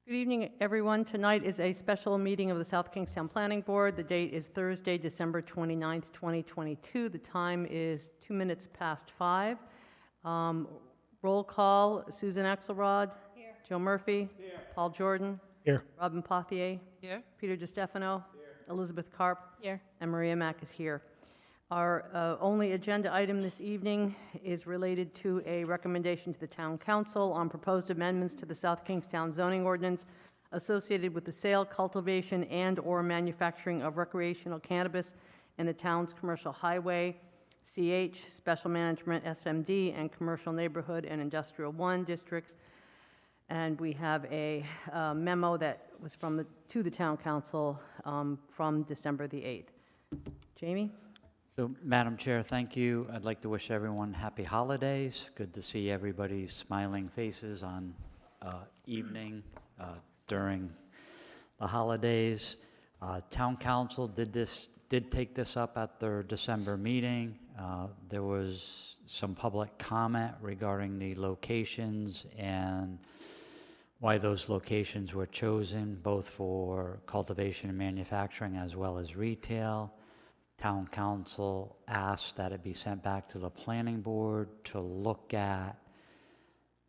Good evening, everyone. Tonight is a special meeting of the South Kingstown Planning Board. The date is Thursday, December 29th, 2022. The time is 2 minutes past 5. Roll call, Susan Axelrod. Here. Joe Murphy. Here. Paul Jordan. Here. Robin Pothier. Here. Peter DiStefano. Here. Elizabeth Karp. Here. And Maria Mack is here. Our only agenda item this evening is related to a recommendation to the Town Council on proposed amendments to the South Kingstown zoning ordinance associated with the sale, cultivation, and/or manufacturing of recreational cannabis in the town's commercial highway, CH, special management, SMD, and commercial neighborhood and industrial 1 districts. And we have a memo that was to the Town Council from December the 8th. Jamie? So, Madam Chair, thank you. I'd like to wish everyone happy holidays. Good to see everybody's smiling faces on evening during the holidays. Town Council did take this up at their December meeting. There was some public comment regarding the locations and why those locations were chosen, both for cultivation and manufacturing as well as retail. Town Council asked that it be sent back to the Planning Board to look at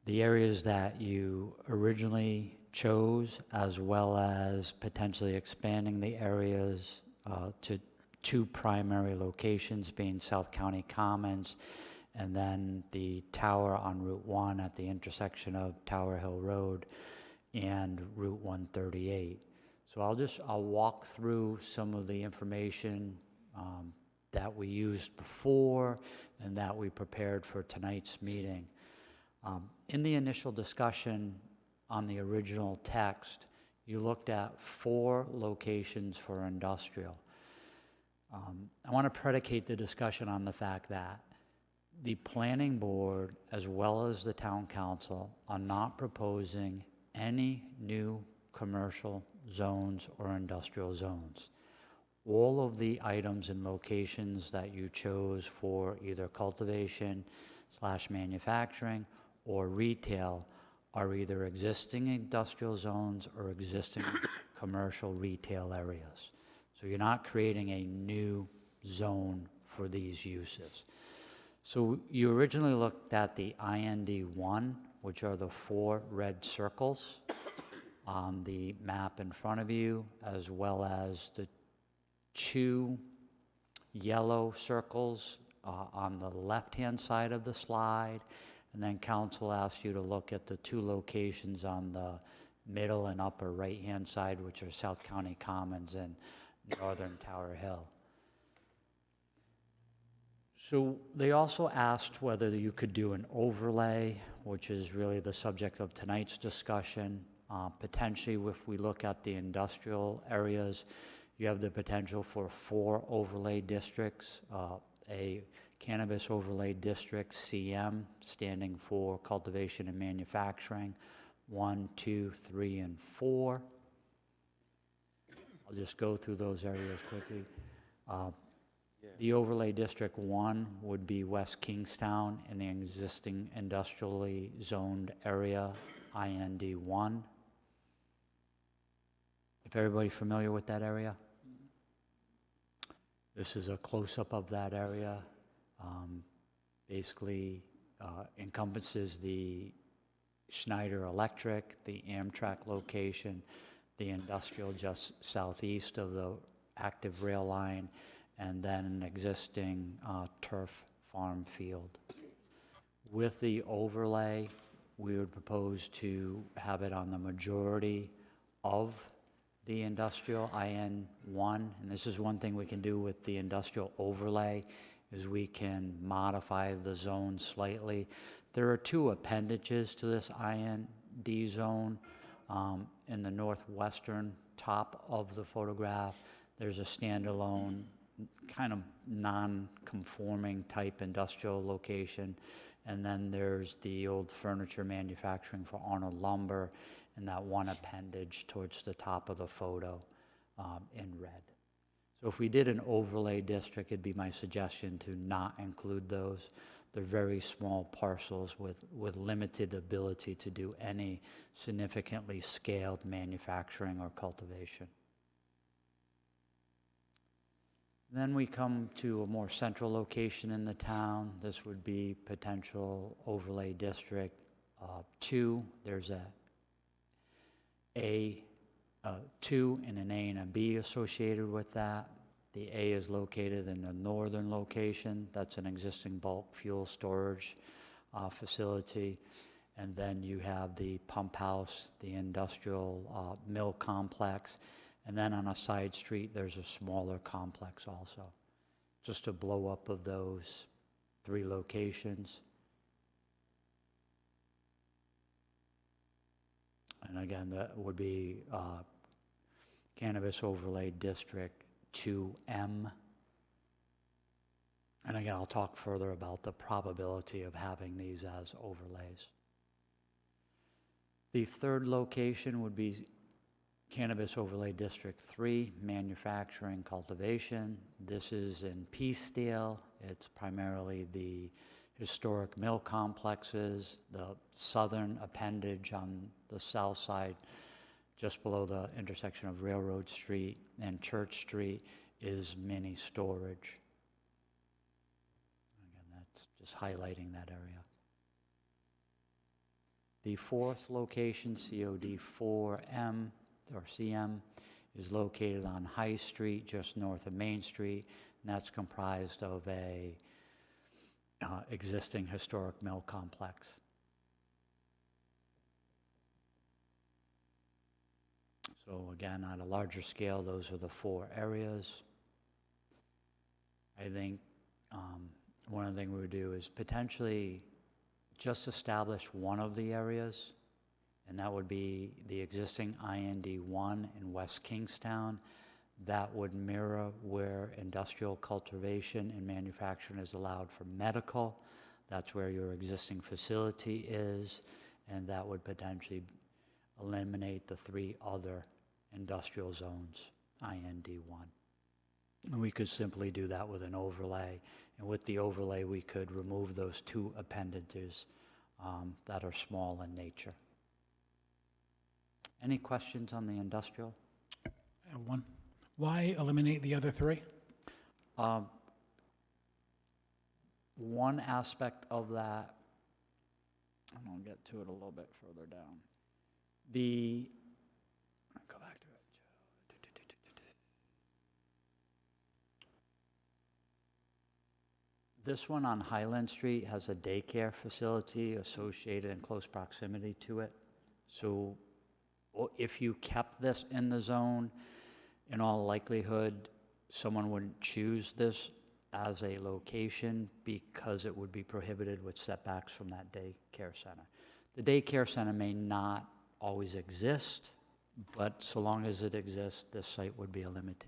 the areas that you originally chose, as well as potentially expanding the areas to 2 primary locations, being South County Commons and then the tower on Route 1 at the intersection of Tower Hill Road and Route 138. So I'll walk through some of the information that we used before and that we prepared for tonight's meeting. In the initial discussion on the original text, you looked at 4 locations for industrial. I want to predicate the discussion on the fact that the Planning Board, as well as the Town Council, are not proposing any new commercial zones or industrial zones. All of the items and locations that you chose for either cultivation / manufacturing or retail are either existing industrial zones or existing commercial retail areas. So you're not creating a new zone for these uses. So you originally looked at the IND1, which are the 4 red circles on the map in front of you, as well as the 2 yellow circles on the left-hand side of the slide, and then Council asked you to look at the 2 locations on the middle and upper right-hand side, which are South County Commons and Northern Tower Hill. So they also asked whether you could do an overlay, which is really the subject of tonight's discussion. Potentially, if we look at the industrial areas, you have the potential for 4 overlay districts, a cannabis overlay district, CM, standing for cultivation and manufacturing, 1, 2, 3, and 4. I'll just go through those areas quickly. The overlay district 1 would be West Kingstown in the existing industrially zoned area, IND1. If everybody familiar with that area? This is a close-up of that area. Basically encompasses the Schneider Electric, the Amtrak location, the industrial just southeast of the active rail line, and then an existing turf farm field. With the overlay, we would propose to have it on the majority of the industrial IN1, and this is one thing we can do with the industrial overlay, is we can modify the zone slightly. There are 2 appendages to this IND zone. In the northwestern top of the photograph, there's a standalone kind of non-conforming type industrial location, and then there's the old furniture manufacturing for Arnold Lumber and that one appendage towards the top of the photo in red. So if we did an overlay district, it'd be my suggestion to not include those. They're very small parcels with limited ability to do any significantly scaled manufacturing or cultivation. Then we come to a more central location in the town. This would be potential overlay district 2. There's a 2 and an A and a B associated with that. The A is located in the northern location. That's an existing bulk fuel storage facility. And then you have the pump house, the industrial mill complex. And then on a side street, there's a smaller complex also. Just a blow up of those 3 locations. And again, that would be Cannabis Overlay District 2M. And again, I'll talk further about the probability of having these as overlays. The third location would be Cannabis Overlay District 3, manufacturing, cultivation. This is in Peacedale. It's primarily the historic mill complexes, the southern appendage on the south side, just below the intersection of Railroad Street and Church Street, is mini storage. Again, that's just highlighting that area. The fourth location, COD 4M, or CM, is located on High Street, just north of Main Street, and that's comprised of a existing historic mill complex. So again, on a larger scale, those are the 4 areas. I think one of the things we would do is potentially just establish one of the areas, and that would be the existing IND-1 in West Kingstown. That would mirror where industrial cultivation and manufacturing is allowed for medical. That's where your existing facility is, and that would potentially eliminate the 3 other industrial zones, IND-1. And we could simply do that with an overlay, and with the overlay we could remove those 2 appendages that are small in nature. Any questions on the industrial? I have one. Why eliminate the other 3? One aspect of that, and I'll get to it a little bit further down. Go back to it. This one on Highland Street has a daycare facility associated in close proximity to it. So if you kept this in the zone, in all likelihood, someone wouldn't choose this as a location because it would be prohibited with setbacks from that daycare center. The daycare center may not always exist, but so long as it exists, this site would be eliminated.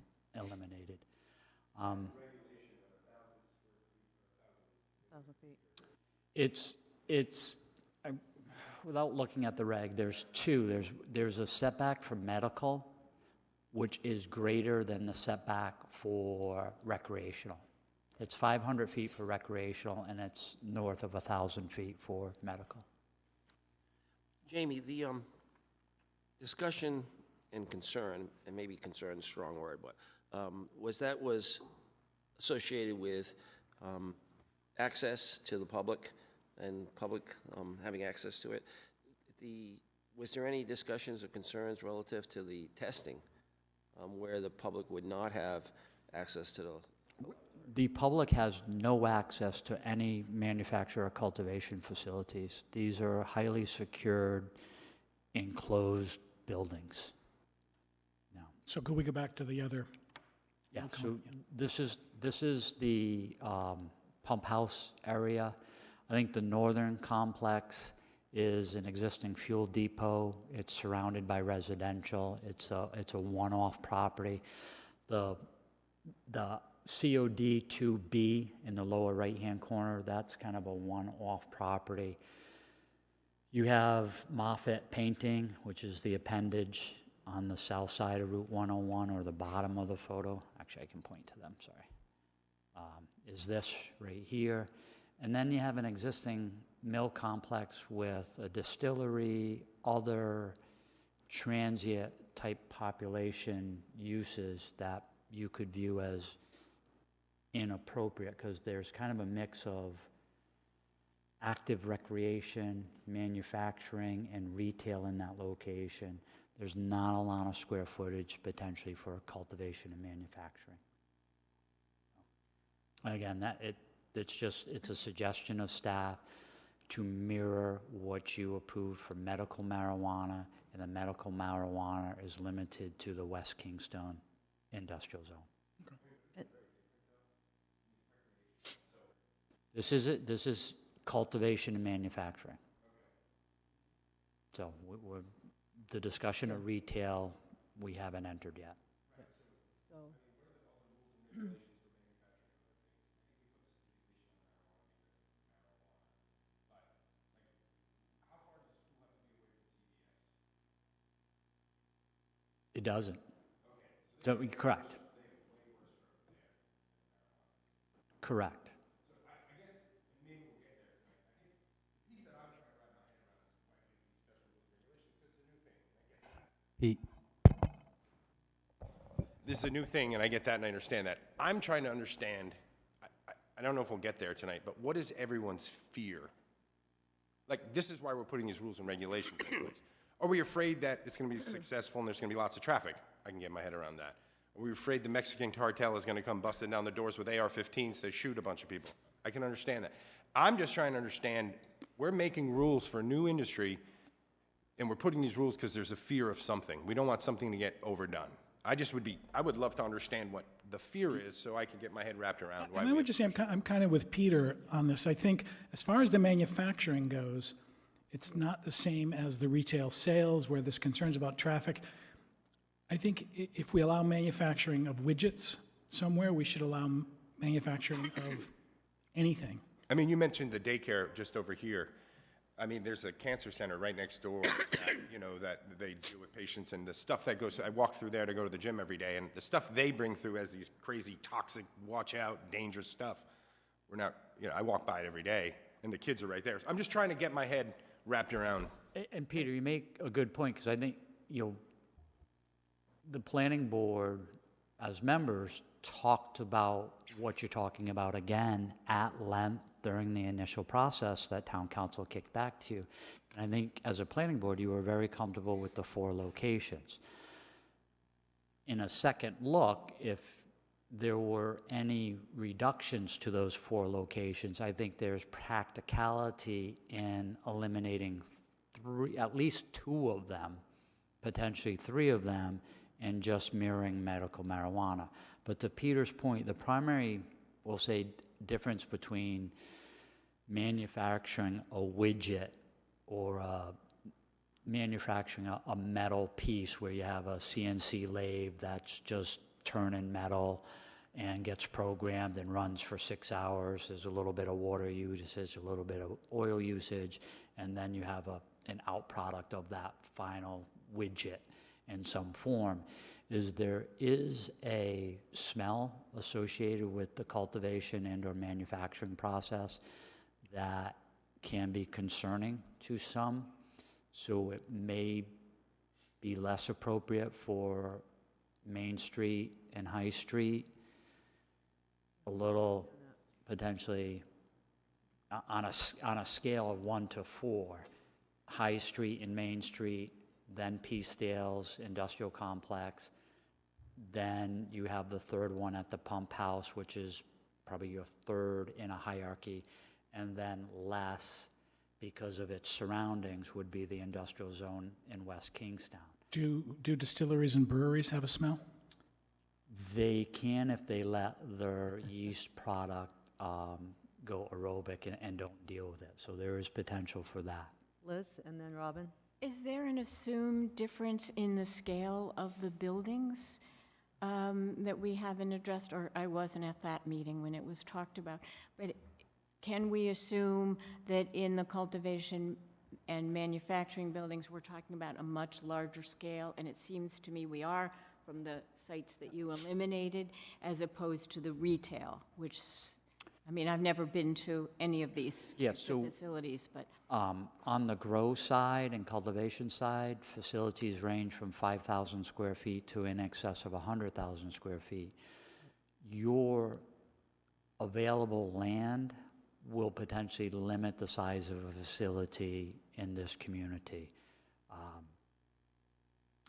Without looking at the reg, there's 2. There's a setback for medical, which is greater than the setback for recreational. It's 500 feet for recreational, and it's north of 1,000 feet for medical. Jamie, the discussion and concern, and maybe concern is a strong word, but was associated with access to the public and public having access to it. Was there any discussions or concerns relative to the testing where the public would not have access to the... The public has no access to any manufacturer or cultivation facilities. These are highly secured, enclosed buildings. No. So could we go back to the other? Yeah, so this is the pump house area. I think the northern complex is an existing fuel depot. It's surrounded by residential. It's a one-off property. The COD 2B in the lower right-hand corner, that's kind of a one-off property. You have Moffett Painting, which is the appendage on the south side of Route 101, or the bottom of the photo. Actually, I can point to them, sorry. Is this right here. And then you have an existing mill complex with a distillery, other transient type population uses that you could view as inappropriate, because there's kind of a mix of active recreation, manufacturing, and retail in that location. There's not a lot of square footage potentially for cultivation and manufacturing. Again, it's a suggestion of staff to mirror what you approved for medical marijuana, and the medical marijuana is limited to the West Kingstone industrial zone. This is cultivation and manufacturing. So the discussion of retail, we haven't entered yet. So, It doesn't. So, correct. Correct. Pete. This is a new thing, and I get that and I understand that. I'm trying to understand, I don't know if we'll get there tonight, but what is everyone's fear? Like, this is why we're putting these rules and regulations in place. Are we afraid that it's going to be successful and there's going to be lots of traffic? I can get my head around that. Are we afraid the Mexican cartel is going to come busting down the doors with AR-15s to shoot a bunch of people? I can understand that. I'm just trying to understand, we're making rules for new industry, and we're putting these rules because there's a fear of something. We don't want something to get overdone. I would love to understand what the fear is so I can get my head wrapped around why And I we would just say I'm kind of with Peter on this. I think as far as the manufacturing goes, it's not the same as the retail sales where there's concerns about traffic. I think if we allow manufacturing of widgets somewhere, we should allow manufacturing of anything. I mean, you mentioned the daycare just over here. I mean, there's a cancer center right next door, that they deal with patients, and the stuff that goes, I walk through there to go to the gym every day, and the stuff they bring through as these crazy, toxic, watch out, dangerous stuff. We're not, I walk by it every day, and the kids are right there. I'm just trying to get my head wrapped around. And Peter, you make a good point, because I think, the planning board, as members, talked about what you're talking about again at length during the initial process that town council kicked back to you. And I think as a planning board, you were very comfortable with the 4 locations. In a second look, if there were any reductions to those 4 locations, I think there's practicality in eliminating at least 2 of them, potentially 3 of them, and just mirroring medical marijuana. But to Peter's point, the primary, we'll say, difference between manufacturing a widget or manufacturing a metal piece where you have a CNC lathe that's just turning metal and gets programmed and runs for 6 hours. There's a little bit of water usage, a little bit of oil usage, and then you have an out product of that final widget in some form. There is a smell associated with the cultivation and or manufacturing process that can be concerning to some. So it may be less appropriate for Main Street and High Street, a little potentially on a scale of 1 to 4, High Street and Main Street, then Peacedale's industrial complex, then you have the third one at the pump house, which is probably your third in a hierarchy, and then less, because of its surroundings, would be the industrial zone in West Kingstown. Do distilleries and breweries have a smell? They can if they let their yeast product go aerobic and don't deal with it. So there is potential for that. Liz, and then Robin? Is there an assumed difference in the scale of the buildings that we haven't addressed? Or I wasn't at that meeting when it was talked about. But can we assume that in the cultivation and manufacturing buildings, we're talking about a much larger scale? And it seems to me we are, from the sites that you eliminated, as opposed to the retail, which I mean, I've never been to any of these Yeah, types of so- facilities, but, On the grow side and cultivation side, facilities range from 5,000 square feet to in excess of 100,000 square feet. Your available land will potentially limit the size of a facility in this community.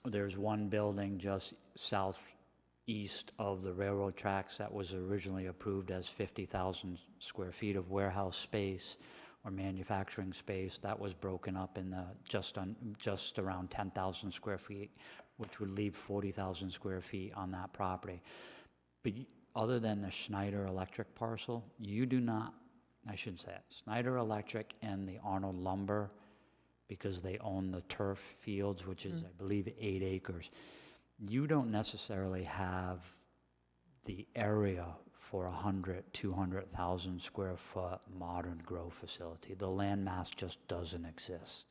There's one building just southeast of the railroad tracks that was originally approved as 50,000 square feet of warehouse space or manufacturing space. That was broken up in the just around 10,000 square feet, which would leave 40,000 square feet on that property. But other than the Schneider Electric parcel, you do not, I shouldn't say it, Schneider Electric and the Arnold Lumber, because they own the turf fields, which is, I believe, 8 acres. You don't necessarily have the area for 100, 200,000 square foot modern grow facility. The land mass just doesn't exist.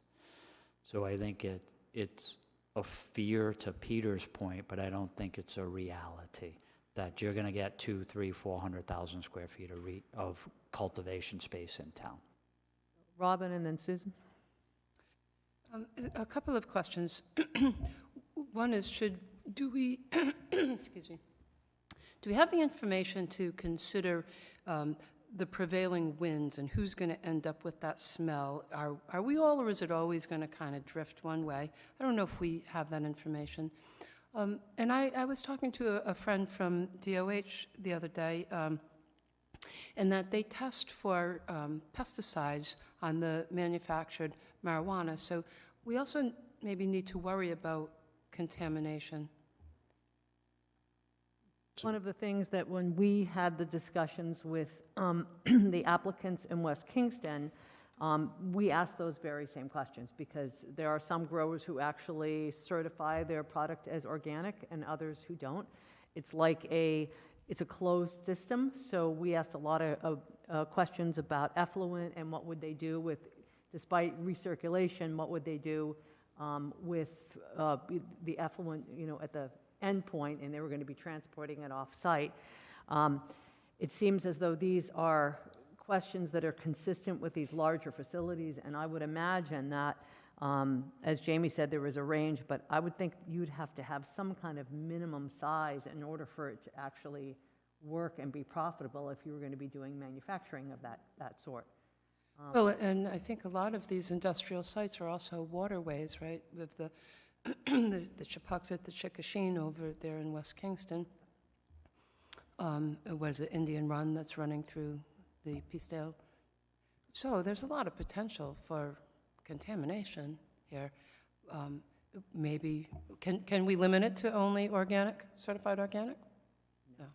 So I think it's a fear to Peter's point, but I don't think it's a reality that you're gonna get 200, 300, 400,000 square feet of cultivation space in town. Robin and then Susan? A couple of questions. One is, do we, excuse me, do we have the information to consider the prevailing winds and who's going to end up with that smell? Are we all, or is it always going to kind of drift one way? I don't know if we have that information. And I was talking to a friend from DOH the other day, and that they test for pesticides on the manufactured marijuana. So we also maybe need to worry about contamination. One of the things that when we had the discussions with the applicants in West Kingston, we asked those very same questions, because there are some growers who actually certify their product as organic and others who don't. It's like it's a closed system, so we asked a lot of questions about effluent and what would they do with, despite recirculation, what would they do with the effluent, at the end point, and they were going to be transporting it off-site. It seems as though these are questions that are consistent with these larger facilities, and I would imagine that, as Jamie said, there was a range, but I would think you'd have to have some kind of minimum size in order for it to actually work and be profitable if you were going to be doing manufacturing of that sort. Well, and I think a lot of these industrial sites are also waterways, right? With the the Chappaqua, the Chickashin over there in West Kingston. Was it Indian Run that's running through the Peacedale? So there's a lot of potential for contamination here. Maybe, can we limit it to only organic, certified organic? No.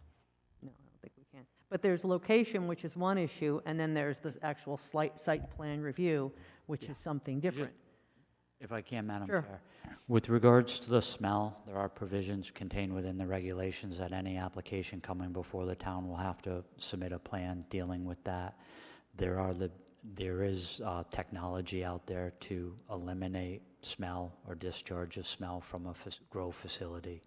No, I don't think we can. But there's location, which is one issue, and then there's the actual site plan review, which is something different. If I can, Madam Sure. Chair. With regards to the smell, there are provisions contained within the regulations that any application coming before the town will have to submit a plan dealing with that. There is technology out there to eliminate smell or discharge of smell from a grow facility,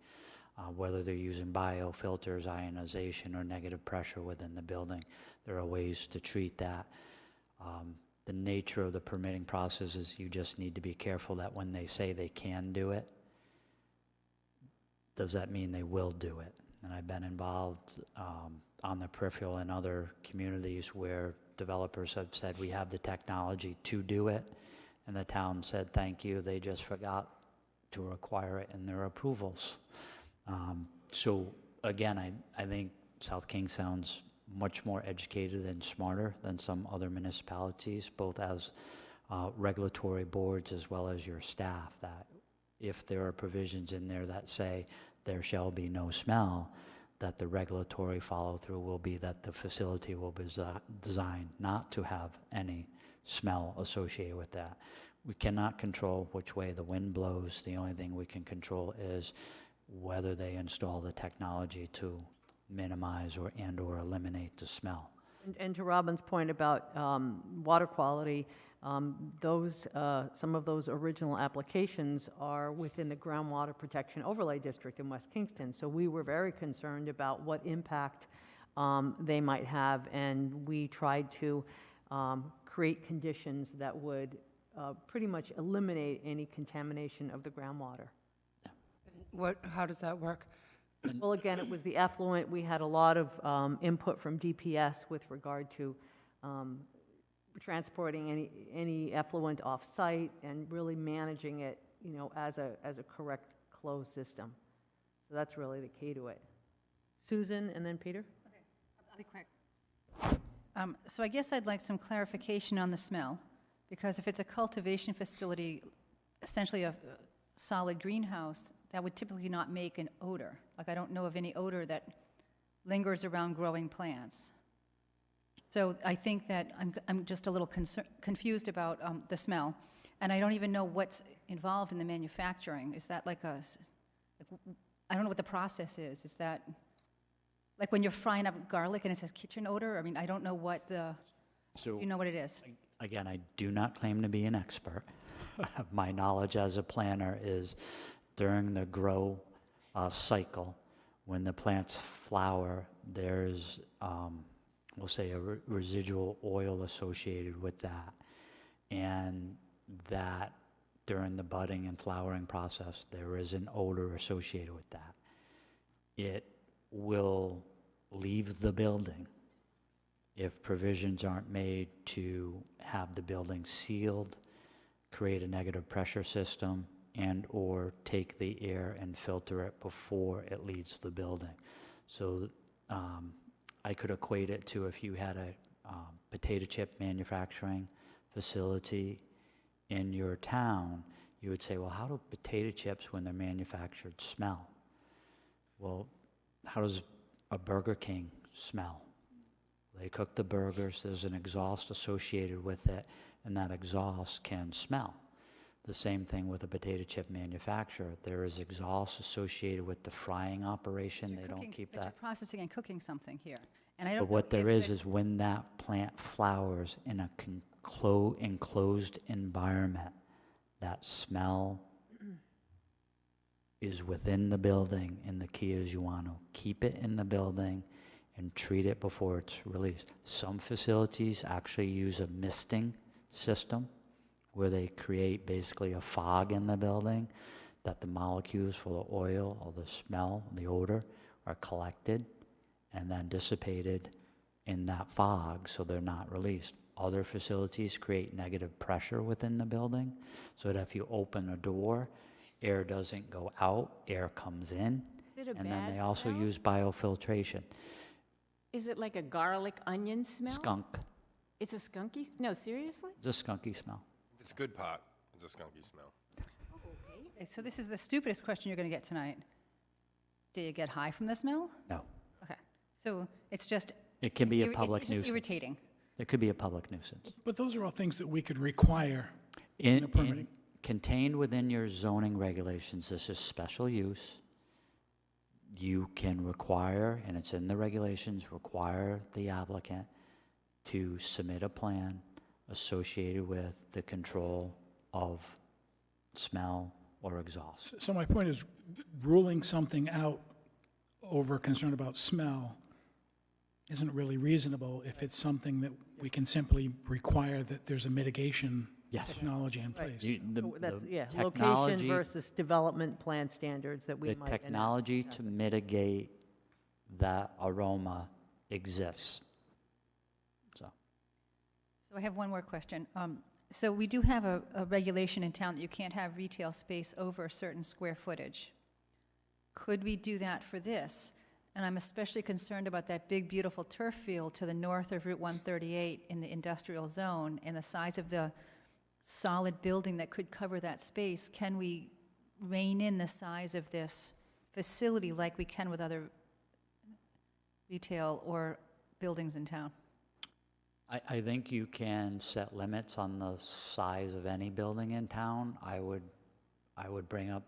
whether they're using biofilters, ionization, or negative pressure within the building. There are ways to treat that. The nature of the permitting process is you just need to be careful that when they say they can do it, does that mean they will do it? And I've been involved on the peripheral in other communities where developers have said, we have the technology to do it, and the town said, thank you, they just forgot to require it in their approvals. So again, I think South Kingstown's much more educated and smarter than some other municipalities, both as regulatory boards as well as your staff, that if there are provisions in there that say there shall be no smell, that the regulatory follow-through will be that the facility will be designed not to have any smell associated with that. We cannot control which way the wind blows. The only thing we can control is whether they install the technology to minimize or eliminate the smell. And to Robin's point about water quality, some of those original applications are within the Groundwater Protection Overlay District in West Kingston. So we were very concerned about what impact they might have, and we tried to create conditions that would pretty much eliminate any contamination of the groundwater. How does that work? Well, again, it was the effluent. We had a lot of input from DPS with regard to transporting any effluent off-site and really managing it, you know, as a correct closed system. So that's really the key to it. Susan, and then Peter? I'll be quick. So I guess I'd like some clarification on the smell, because if it's a cultivation facility, essentially a solid greenhouse, that would typically not make an odor. Like, I don't know of any odor that lingers around growing plants. So I think that I'm just a little confused about the smell, and I don't even know what's involved in the manufacturing. Is that like I don't know what the process is. Is that like when you're frying up garlic and it says kitchen odor? I mean, I don't know what So, you know what it is? again, I do not claim to be an expert. My knowledge as a planner is during the grow cycle, when the plants flower, there's, we'll say, a residual oil associated with that. And that during the budding and flowering process, there is an odor associated with that. It will leave the building if provisions aren't made to have the building sealed, create a negative pressure system, and/or take the air and filter it before it leaves the building. So I could equate it to if you had a potato chip manufacturing facility in your town, you would say, well, how do potato chips, when they're manufactured, smell? Well, how does a Burger King smell? They cook the burgers, there's an exhaust associated with it, and that exhaust can smell. The same thing with a potato chip manufacturer. There is exhaust associated with the frying operation. They don't keep But you're that. processing and cooking something here. And I don't But know what there if is when that plant flowers in a enclosed environment, that smell is within the building, and the key is you want to keep it in the building and treat it before it's released. Some facilities actually use a misting system where they create basically a fog in the building that the molecules for the oil or the smell, the odor, are collected and then dissipated in that fog so they're not released. Other facilities create negative pressure within the building so that if you open a door, air doesn't go out, air comes in. Is it a And then bad they also smell? use biofiltration. Is it like a garlic onion smell? Skunk, It's a skunky, no, seriously? it's a skunky smell. If it's good pot, it's a skunky smell. Okay, so this is the stupidest question you're going to get tonight. Do you get high from the smell? No. Okay, so it's just. It can be a irri- public It's just nuisance. irritating. It could be a public nuisance. But those are all things that we could require. the permitting. Contained within your zoning regulations, this is special use. You can require, and it's in the regulations, require the applicant to submit a plan associated with the control of smell or exhaust. So my point is, ruling something out over concern about smell isn't really reasonable if it's something that we can simply require that there's a mitigation Yes. technology in place. So that's, The yeah, location technology- versus development plan standards that we The might enact. technology to mitigate that aroma exists. So, So I have one more question. So we do have a regulation in town that you can't have retail space over a certain square footage. Could we do that for this? And I'm especially concerned about that big, beautiful turf field to the north of Route 138 in the industrial zone and the size of the solid building that could cover that space. Can we rein in the size of this facility like we can with other retail or buildings in town? I think you can set limits on the size of any building in town. I would bring up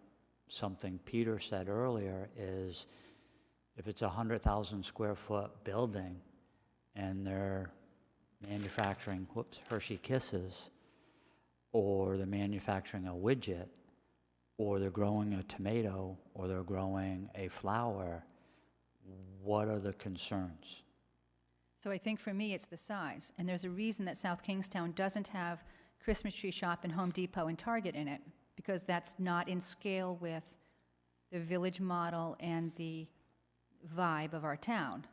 something Peter said earlier, is if it's a 100,000 square foot building and they're manufacturing, Hershey Kisses, or they're manufacturing a widget, or they're growing a tomato, or they're growing a flower, what are the concerns? So I think for me, it's the size. And there's a reason that South Kingstown doesn't have Christmas Tree Shop and Home Depot and Target in it, because that's not in scale with the village model and the vibe of our town.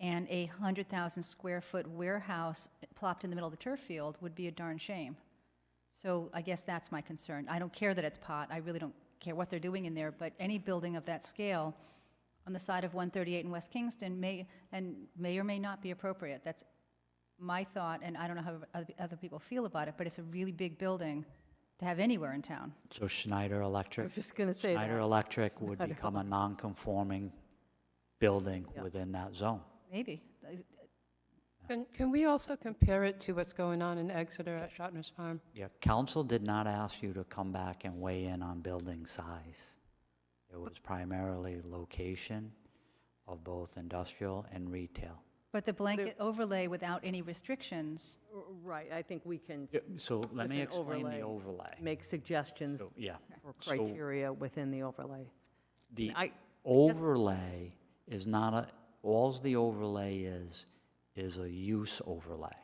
And a 100,000 square foot warehouse plopped in the middle of the turf field would be a darn shame. So I guess that's my concern. I don't care that it's pot. I really don't care what they're doing in there, but any building of that scale on the side of 138 in West Kingston may or may not be appropriate. That's my thought, and I don't know how other people feel about it, but it's a really big building to have anywhere in town. So Schneider I Electric, was just going to say Schneider that. Electric would become a non-conforming building Yeah. within that zone. Maybe. Can we also compare it to what's going on in Exeter at Shotner's Farm? Yeah, council did not ask you to come back and weigh in on building size. It was primarily location of both industrial and retail. But the blanket overlay without any restrictions, Right, I think we can So let me With an explain the overlay. overlay. make suggestions So, yeah. or So criteria within the overlay. the I- overlay is not a, alls the overlay is a use overlay.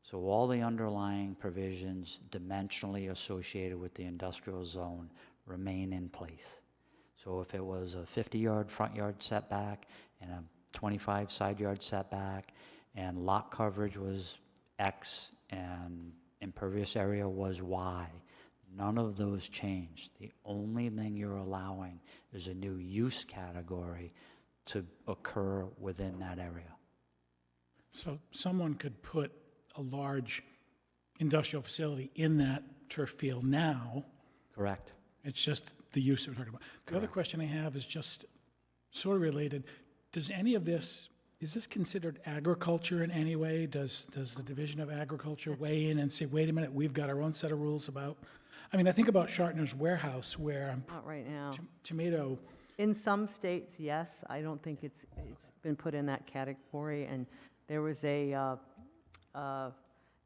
So all the underlying provisions dimensionally associated with the industrial zone remain in place. So if it was a 50-yard front yard setback and a 25 side yard setback, and lot coverage was X and impervious area was Y, none of those changed. The only thing you're allowing is a new use category to occur within that area. So someone could put a large industrial facility in that turf field now. Correct? It's just the use that we're talking about. The other question I have is just sort of related. Does any of this, is this considered agriculture in any way? Does the Division of Agriculture weigh in and say, wait a minute, we've got our own set of rules about, I mean, I think about Shartner's Warehouse where Not right now. tomato, In some states, yes. I don't think it's been put in that category. And there was an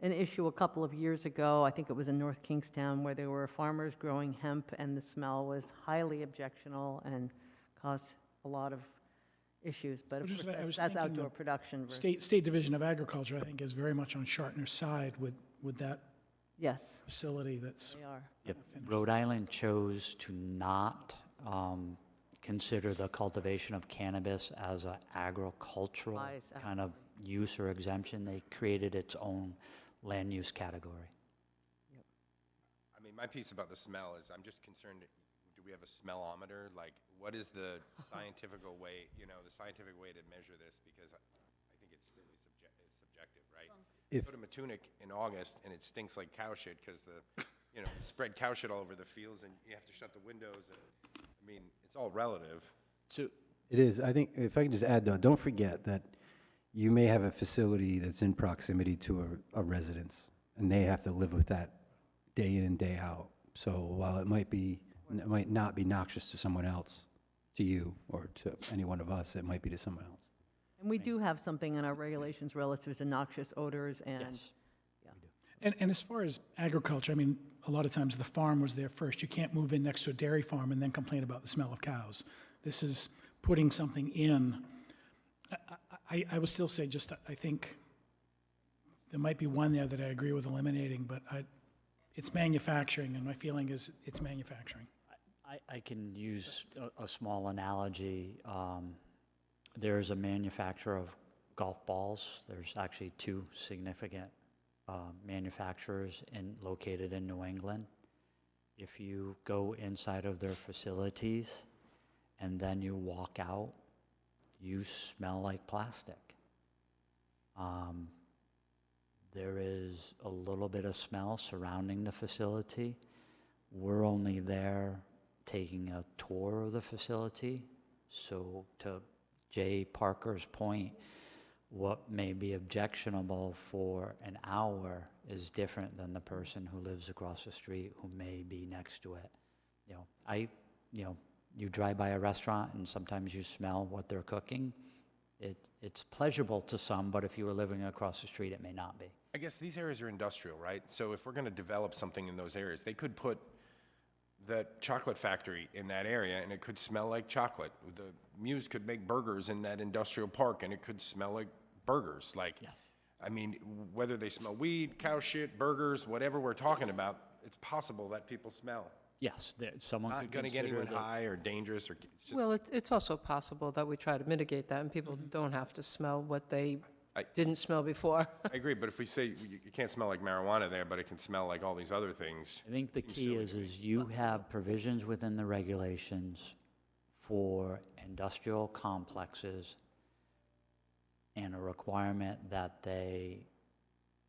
issue a couple of years ago, I think it was in North Kingstown, where there were farmers growing hemp, and the smell was highly objectionable and caused a lot of issues. But of Which is course, what I was that's thinking, the outdoor production. versus- State Division of Agriculture, I think, is very much on Shartner's side with that Yes, facility that's. they are. Yep. Rhode Island chose to not consider the cultivation of cannabis as an agricultural Applies, kind of use or exemption. They created its own land use category. I mean, my piece about the smell is I'm just concerned, do we have a smellometer? Like, what is the scientific way, the scientific way to measure this? Because I think it's really subjective, right? You go to Matunic in August and it stinks like cow shit because spread cow shit all over the fields and you have to shut the windows. And, I mean, it's all relative. So It is. I think, if I can just add, though, don't forget that you may have a facility that's in proximity to a residence, and they have to live with that day in and day out. So while it might not be noxious to someone else, to you, or to any one of us, it might be to someone else. And we do have something in our regulations relative to noxious odors and, yes. And as far as agriculture, I mean, a lot of times the farm was there first. You can't move in next to a dairy farm and then complain about the smell of cows. This is putting something in. I would still say I think there might be one there that I agree with eliminating, but it's manufacturing, and my feeling is it's manufacturing. I can use a small analogy. There's a manufacturer of golf balls. There's actually two significant manufacturers located in New England. If you go inside of their facilities and then you walk out, you smell like plastic. There is a little bit of smell surrounding the facility. We're only there taking a tour of the facility. So to Jay Parker's point, what may be objectionable for an hour is different than the person who lives across the street who may be next to it. You drive by a restaurant and sometimes you smell what they're cooking. It's pleasurable to some, but if you were living across the street, it may not be. I guess these areas are industrial, right? So if we're going to develop something in those areas, they could put the chocolate factory in that area and it could smell like chocolate. The Muse could make burgers in that industrial park and it could smell like burgers, like, Yeah. I mean, whether they smell weed, cow shit, burgers, whatever we're talking about, it's possible that people smell. Yes, someone Not could gonna get consider anyone that. high or dangerous, or, it's just, Well, it's also possible that we try to mitigate that, and people don't have to smell what they I- didn't smell before. I agree, but if we say you can't smell like marijuana there, but it can smell like all these other things. I think the seems key silly is, to me. you have provisions within the regulations for industrial complexes and a requirement that they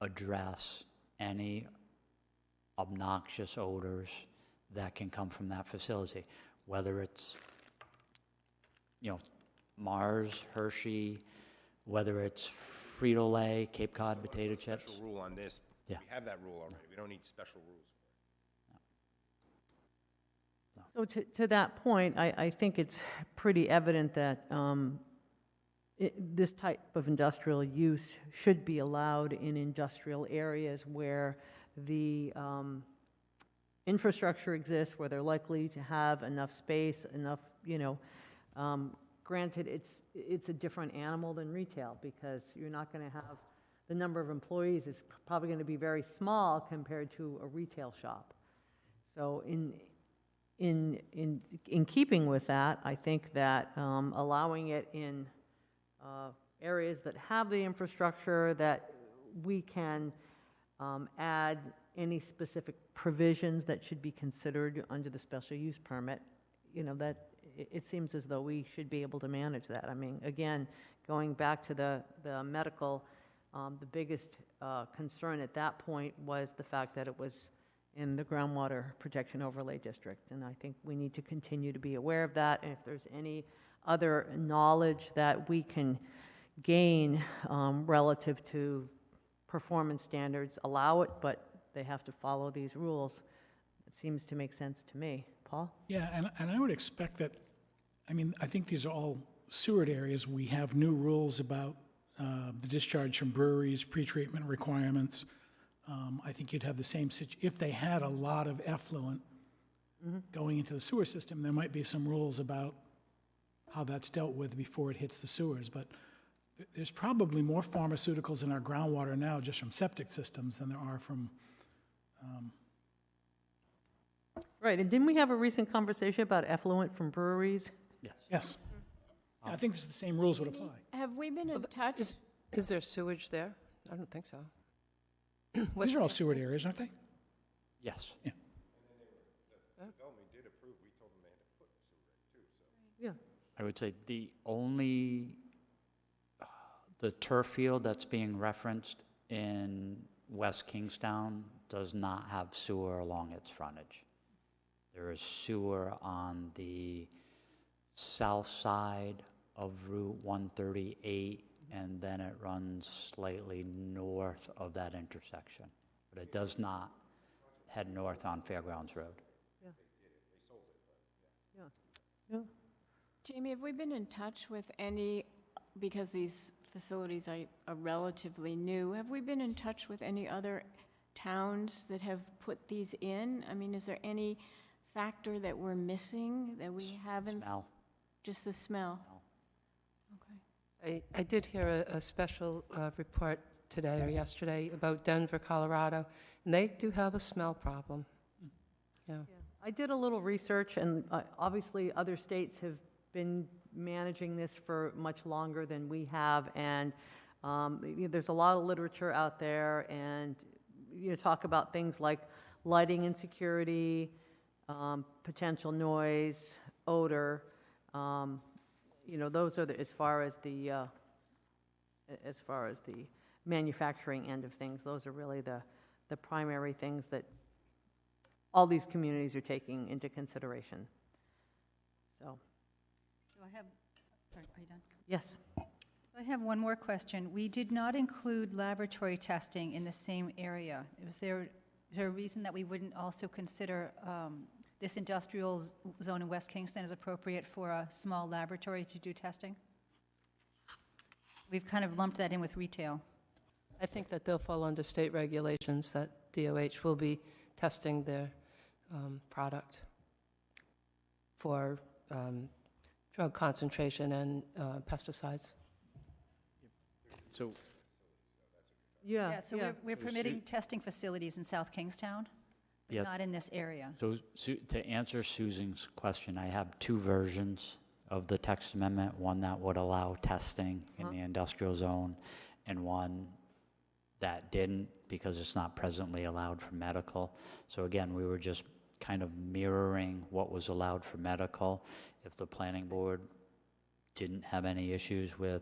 address any obnoxious odors that can come from that facility, whether it's, Mars, Hershey, whether it's Frito-Lay, Cape Cod potato chips. Special rule on this. Yeah. We have that rule already. We don't need special rules. So to that point, I think it's pretty evident that this type of industrial use should be allowed in industrial areas where the infrastructure exists, where they're likely to have enough space, enough, granted, it's a different animal than retail, because you're not going to have, the number of employees is probably going to be very small compared to a retail shop. So in keeping with that, I think that allowing it in areas that have the infrastructure, that we can add any specific provisions that should be considered under the special use permit, that it seems as though we should be able to manage that. I mean, again, going back to the medical, the biggest concern at that point was the fact that it was in the groundwater protection overlay district, and I think we need to continue to be aware of that, and if there's any other knowledge that we can gain relative to performance standards, allow it, but they have to follow these rules. It seems to make sense to me. Paul? Yeah, and I would expect that, I think these are all Seward areas. We have new rules about the discharge from breweries, pretreatment requirements. I think you'd have the same if they had a lot of effluent going into the sewer system, there might be some rules about how that's dealt with before it hits the sewers. But there's probably more pharmaceuticals in our groundwater now just from septic systems than there are from, Right, and didn't we have a recent conversation about effluent from breweries? Yes. yes. I think the same rules would apply. Have we been in touch? Is there sewage there? I don't think so. These are all Seward areas, aren't they? Yes. Yeah. I would say the turf field that's being referenced in West Kingstown does not have sewer along its frontage. There is sewer on the south side of Route 138, and then it runs slightly north of that intersection. But it does not head north on Fairgrounds Road. Yeah. Jamie, have we been in touch with any, because these facilities are relatively new, have we been in touch with any other towns that have put these in? I mean, is there any factor that we're missing that we haven't? Smell. Just the smell? Okay. I did hear a special report today or yesterday about Denver, Colorado, and they do have a smell problem. Yeah. I did a little research, and obviously, other states have been managing this for much longer than we have, and there's a lot of literature out there, and you talk about things like lighting insecurity, potential noise, odor. Those are as far as the manufacturing end of things. Those are really the primary things that all these communities are taking into consideration. So, I have, sorry, are you done? yes. I have one more question. We did not include laboratory testing in the same area. Is there a reason that we wouldn't also consider this industrial zone in West Kingston as appropriate for a small laboratory to do testing? We've kind of lumped that in with retail. I think that they'll fall under state regulations, that DOH will be testing their product for drug concentration and pesticides. So, Yeah, So yeah. we're permitting testing facilities in South Kingstown, but Yeah. not in this area. so to answer Susan's question, I have two versions of the text amendment, one that would allow testing in the industrial zone, and one that didn't, because it's not presently allowed for medical. So again, we were just kind of mirroring what was allowed for medical. If the planning board didn't have any issues with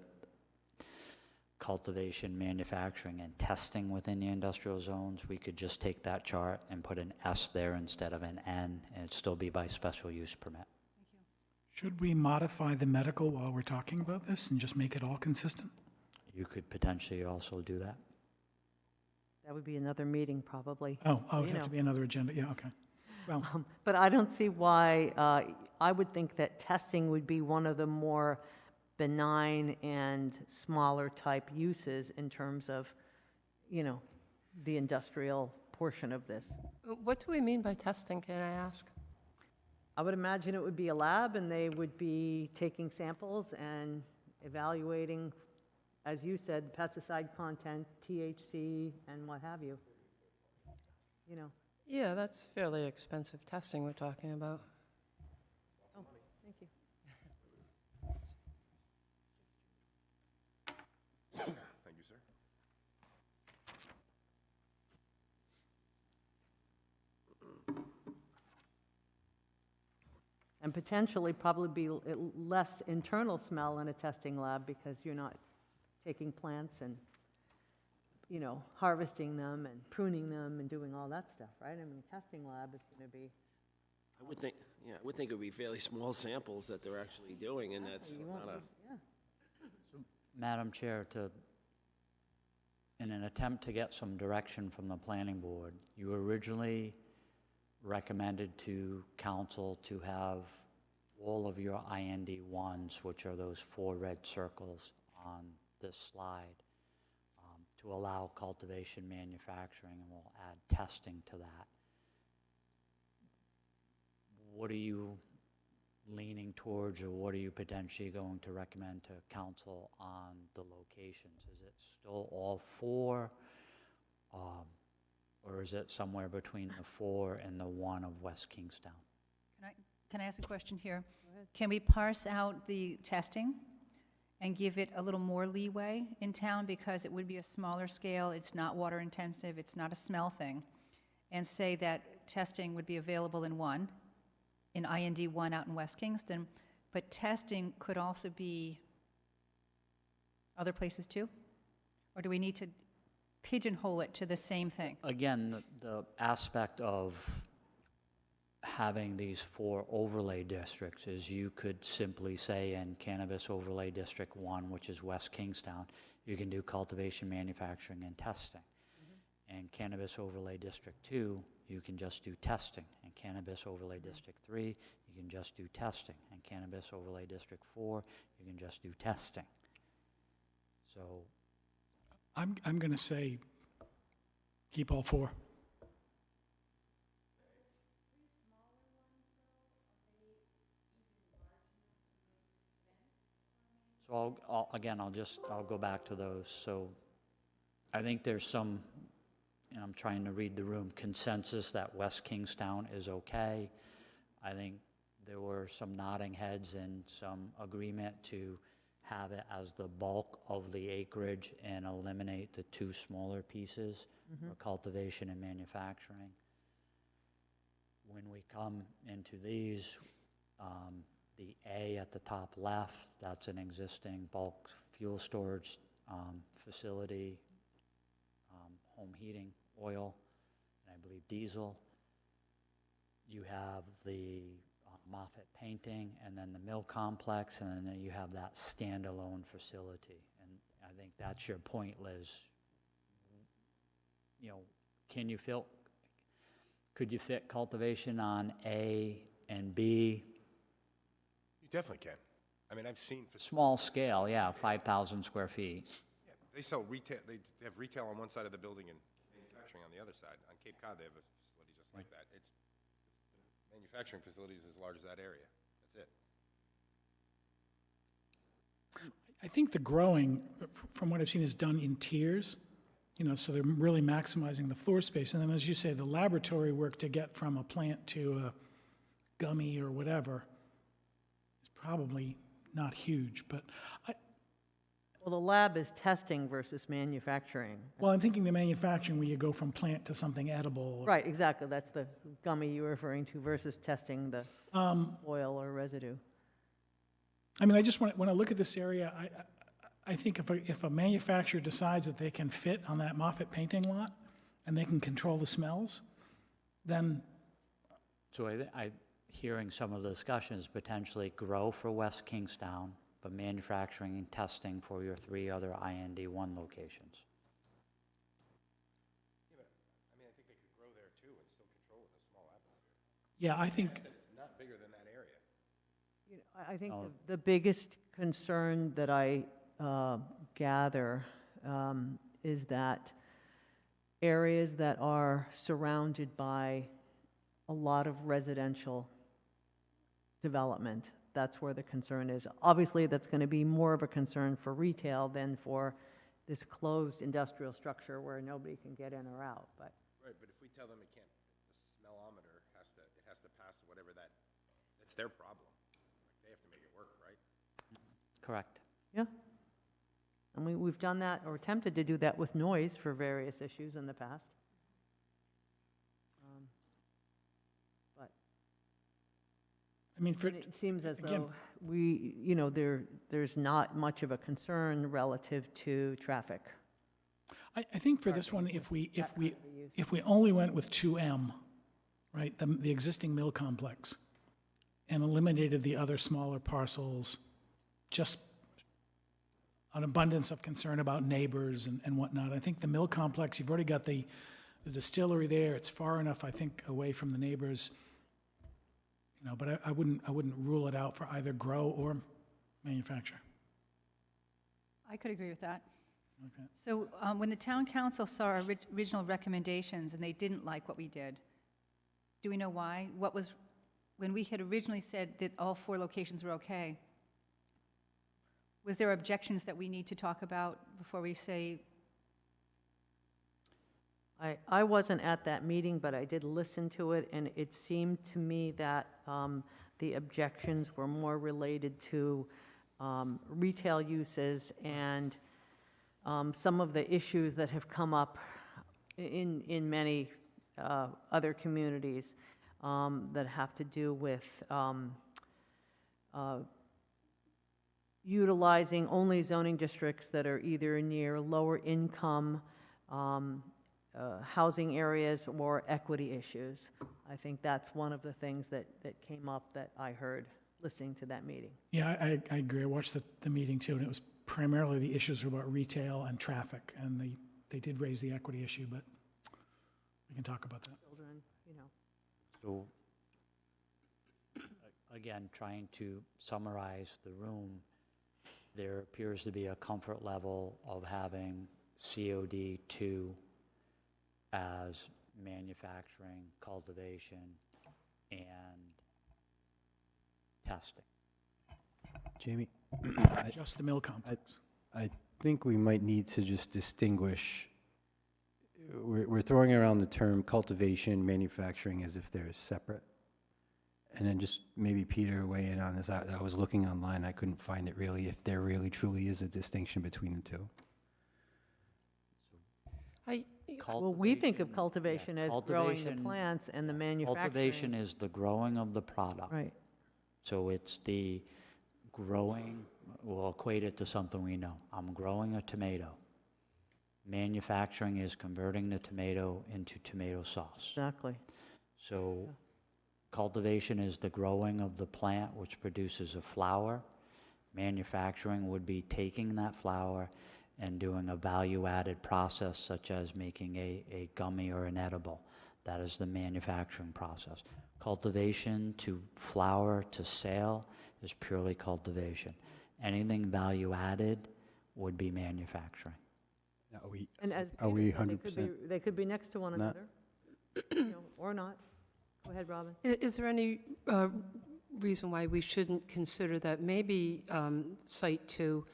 cultivation, manufacturing, and testing within the industrial zones, we could just take that chart and put an S there instead of an N, and it'd still be by special use permit. Should we modify the medical while we're talking about this and just make it all consistent? You could potentially also do that. That would be another meeting, probably. Oh, it would You have know. to be another agenda, yeah, okay. Well, But I don't see why, I would think that testing would be one of the more benign and smaller type uses in terms of, the industrial portion of this. What do we mean by testing, can I ask? I would imagine it would be a lab, and they would be taking samples and evaluating, as you said, pesticide content, THC, and what have you. Yeah, that's fairly expensive testing we're talking about. Thank you. Thank you, sir. And potentially probably be less internal smell in a testing lab because you're not taking plants and, harvesting them and pruning them and doing all that stuff, right? I mean, a testing lab is going to be, I would think it would be fairly small samples that they're actually doing, and that's you won't not a, yeah. Madam Chair, in an attempt to get some direction from the planning board, you originally recommended to council to have all of your IND1s, which are those 4 red circles on this slide, to allow cultivation, manufacturing, and we'll add testing to that. What are you leaning towards, or what are you potentially going to recommend to council on the locations? Is it still all 4, or is it somewhere between the 4 and the 1 of West Kingstown? Can I ask a question here? Can we parse out the testing and give it a little more leeway in town, because it would be a smaller scale, it's not water intensive, it's not a smell thing, and say that testing would be available in 1, in IND 1 out in West Kingston, but testing could also be other places too? Or do we need to pigeonhole it to the same thing? Again, the aspect of having these 4 overlay districts is you could simply say in Cannabis Overlay District 1, which is West Kingstown, you can do cultivation, manufacturing, and testing. And Cannabis Overlay District 2, you can just do testing. And Cannabis Overlay District 3, you can just do testing. And Cannabis Overlay District 4, you can just do testing. So, I'm going to say keep all 4. so I'll go back to those. So I think there's some, and I'm trying to read the room, consensus that West Kingstown is okay. I think there were some nodding heads and some agreement to have it as the bulk of the acreage and eliminate the 2 smaller pieces for cultivation and manufacturing. When we come into these, the A at the top left, that's an existing bulk fuel storage facility, home heating, oil, and I believe diesel. You have the Moffett Painting, and then the mill complex, and then you have that standalone facility. And I think that's your point, Liz. Could you fit cultivation on A and B? You definitely can. I mean, I've seen, Small scale, yeah, 5,000 square feet. yeah, they sell retail, they have retail on one side of the building and manufacturing on the other side. On Cape Cod, they have a facility just like that. It's, the manufacturing facility is as large as that area. That's it. I think the growing, from what I've seen, is done in tiers, so they're really maximizing the floor space. And then, as you say, the laboratory work to get from a plant to a gummy or whatever is probably not huge, but Well, the lab is testing versus manufacturing. well, I'm thinking the manufacturing where you go from plant to something edible. Right, exactly, that's the gummy you're referring to versus testing the oil or residue. I mean, I just when I look at this area, I think if a manufacturer decides that they can fit on that Moffett painting lot and they can control the smells, then So hearing some of the discussions, potentially grow for West Kingstown, but manufacturing and testing for your 3 other IND1 locations. I mean, I think they could grow there too and still control it in a small atmosphere. yeah, I think That it's not bigger than that area. I think the biggest concern that I gather is that areas that are surrounded by a lot of residential development, that's where the concern is. Obviously, that's going to be more of a concern for retail than for this closed industrial structure where nobody can get in or out, but. Right, but if we tell them it can't, the smellometer has to pass whatever that's their problem. Like, they have to make it work, right? Correct. Yeah. And we've done that, or attempted to do that with noise for various issues in the past. But I mean, for, it seems as again- though there's not much of a concern relative to traffic. I think for this one, if we only went with 2M, right, the existing mill complex, and eliminated the other smaller parcels, just an abundance of concern about neighbors and whatnot. I think the mill complex, you've already got the distillery there. It's far enough, I think, away from the neighbors. But I wouldn't rule it out for either grow or manufacture. I could agree with that. Okay. So when the town council saw our original recommendations and they didn't like what we did, do we know why? When we had originally said that all 4 locations were okay, was there objections that we need to talk about before we say, I wasn't at that meeting, but I did listen to it, and it seemed to me that the objections were more related to retail uses and some of the issues that have come up in many other communities that have to do with utilizing only zoning districts that are either near lower income housing areas or equity issues. I think that's one of the things that came up that I heard listening to that meeting. Yeah, I agree. I watched the meeting too, and it was primarily the issues were about retail and traffic, and they did raise the equity issue, but we can talk about that. Children, So, again, trying to summarize the room, there appears to be a comfort level of having COD 2 as manufacturing, cultivation, and testing. Jamie, Just the mill complex. I think we might need to just distinguish, we're throwing around the term cultivation, manufacturing as if they're separate. And then just maybe Peter weigh in on this. I was looking online, I couldn't find it really, if there really truly is a distinction between the two. well, we think of cultivation as growing the plants and the manufacturing. Cultivation is the growing of the product. Right. So it's the growing, we'll equate it to something we know. I'm growing a tomato. Manufacturing is converting the tomato into tomato sauce. Exactly. So cultivation is the growing of the plant, which produces a flower. Manufacturing would be taking that flower and doing a value-added process such as making a gummy or an edible. That is the manufacturing process. Cultivation to flower to sale is purely cultivation. Anything value-added would be manufacturing. Are we, And as Are Peter we said, they could be next to one Not- another, or not. Go ahead, Robin. Is there any reason why we shouldn't consider that maybe Site 2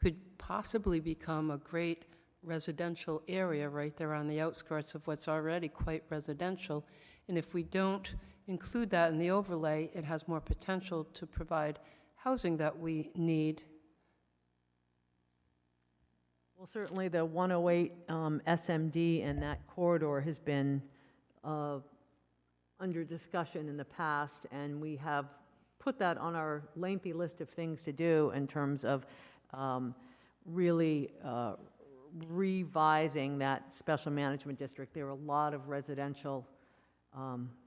could possibly become a great residential area right there on the outskirts of what's already quite residential. And if we don't include that in the overlay, it has more potential to provide housing that we need. Well, certainly the 108 SMD and that corridor has been under discussion in the past, and we have put that on our lengthy list of things to do in terms of really revising that special management district. There are a lot of residential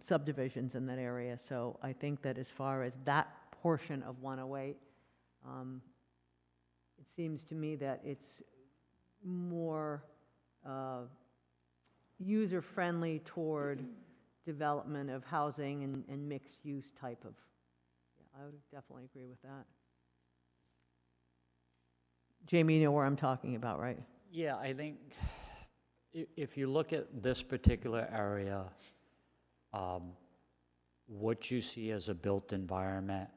subdivisions in that area, so I think that as far as that portion of 108, it seems to me that it's more user-friendly toward development of housing and mixed-use type of, yeah, I would definitely agree with that. Jamie, you know where I'm talking about, right? Yeah, I think if you look at this particular area, what you see as a built environment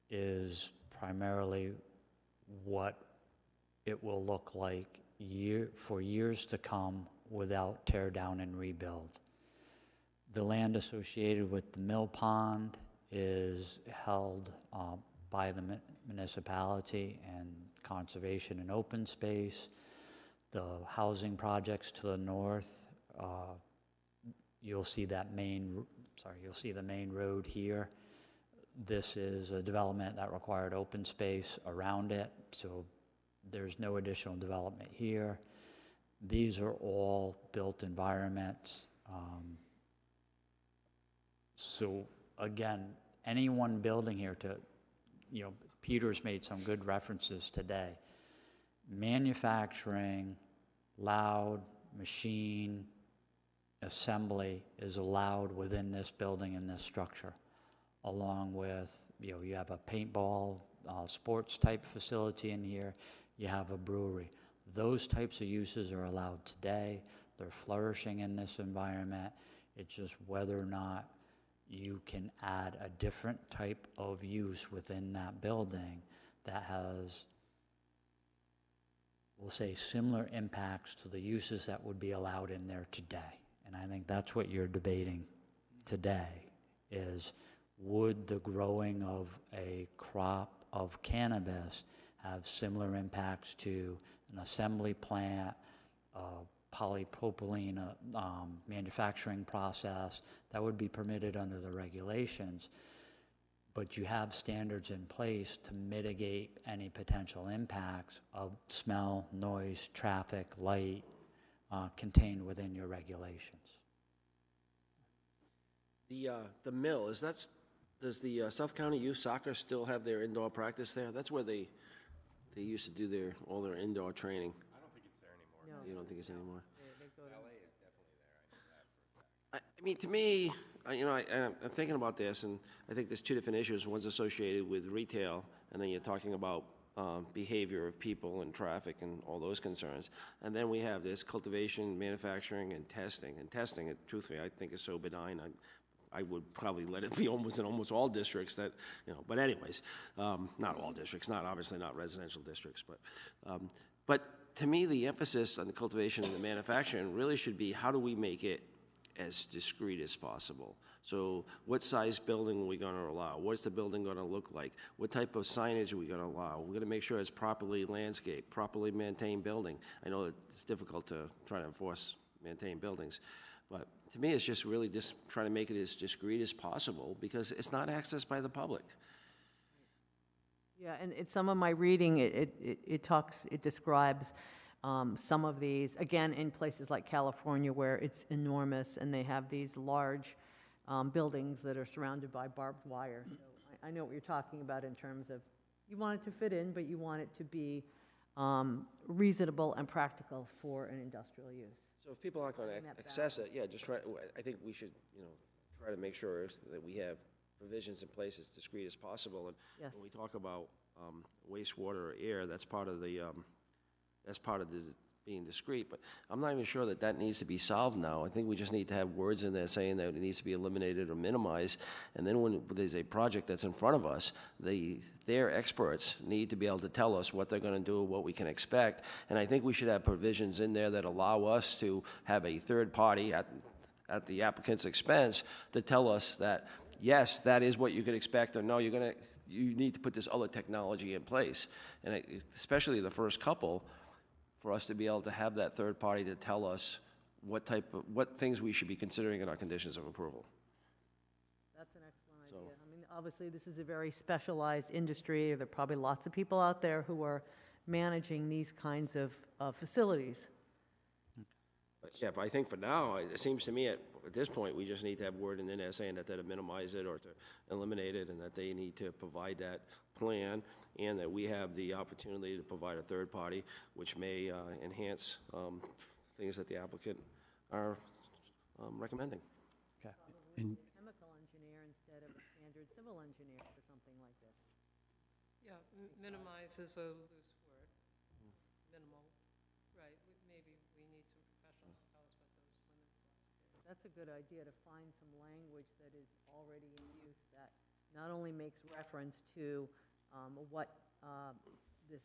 is primarily what it will look like for years to come without tear down and rebuild. The land associated with the mill pond is held by the municipality and conservation and open space. The housing projects to the north, you'll see the main road here. This is a development that required open space around it, so there's no additional development here. These are all built environments. So again, anyone building here Peter's made some good references today. Manufacturing, loud, machine, assembly is allowed within this building and this structure, along with, you have a paintball, sports type facility in here, you have a brewery. Those types of uses are allowed today. They're flourishing in this environment. It's just whether or not you can add a different type of use within that building that has, we'll say, similar impacts to the uses that would be allowed in there today. And I think that's what you're debating today, is would the growing of a crop of cannabis have similar impacts to an assembly plant, polypropylene manufacturing process that would be permitted under the regulations, but you have standards in place to mitigate any potential impacts of smell, noise, traffic, light contained within your regulations. The mill, does the South County Youth Soccer still have their indoor practice there? That's where they used to do all their indoor training. I don't think it's there anymore. No. You don't think it's anymore? LA is definitely there. I mean, to me, I'm thinking about this, and I think there's two different issues. One's associated with retail, and then you're talking about behavior of people and traffic and all those concerns. And then we have this cultivation, manufacturing, and testing. And testing, truthfully, I think is so benign. I would probably let it be almost in almost all districts that, but anyways, not all districts, obviously not residential districts, but to me, the emphasis on the cultivation and the manufacturing really should be how do we make it as discreet as possible. So what size building are we going to allow? What's the building going to look like? What type of signage are we going to allow? We're going to make sure it's properly landscaped, properly maintained building. I know it's difficult to try to enforce maintained buildings, but to me, it's just really just trying to make it as discreet as possible because it's not accessed by the public. Yeah, and in some of my reading, it describes some of these, again, in places like California where it's enormous and they have these large buildings that are surrounded by barbed wire. So I know what you're talking about in terms of you want it to fit in, but you want it to be reasonable and practical for an industrial use. So if people aren't going to access it, yeah, just try, I think we should, try to make sure that we have provisions in place as discreet as possible. And Yes. when we talk about wastewater or air, that's part of the being discreet, but I'm not even sure that that needs to be solved now. I think we just need to have words in there saying that it needs to be eliminated or minimized, and then when there's a project that's in front of us, their experts need to be able to tell us what they're gonna do, what we can expect, and I think we should have provisions in there that allow us to have a third party at the applicant's expense to tell us that, yes, that is what you could expect, or no, you need to put this other technology in place. And especially the first couple, for us to be able to have that third party to tell us what things we should be considering in our conditions of approval. That's an excellent idea. I mean, obviously, this is a very specialized industry. There are probably lots of people out there who are managing these kinds of facilities. Yeah, but I think for now, it seems to me at this point, we just need to have word in there saying that to minimize it or to eliminate it, and that they need to provide that plan, and that we have the opportunity to provide a third party, which may enhance things that the applicant are recommending. And Chemical engineer instead of a standard civil engineer for something like this. Yeah, minimize is a loose word. Minimal, right. Maybe we need some professionals to tell us what those limits are. That's a good idea, to find some language that is already in use that not only makes reference to what this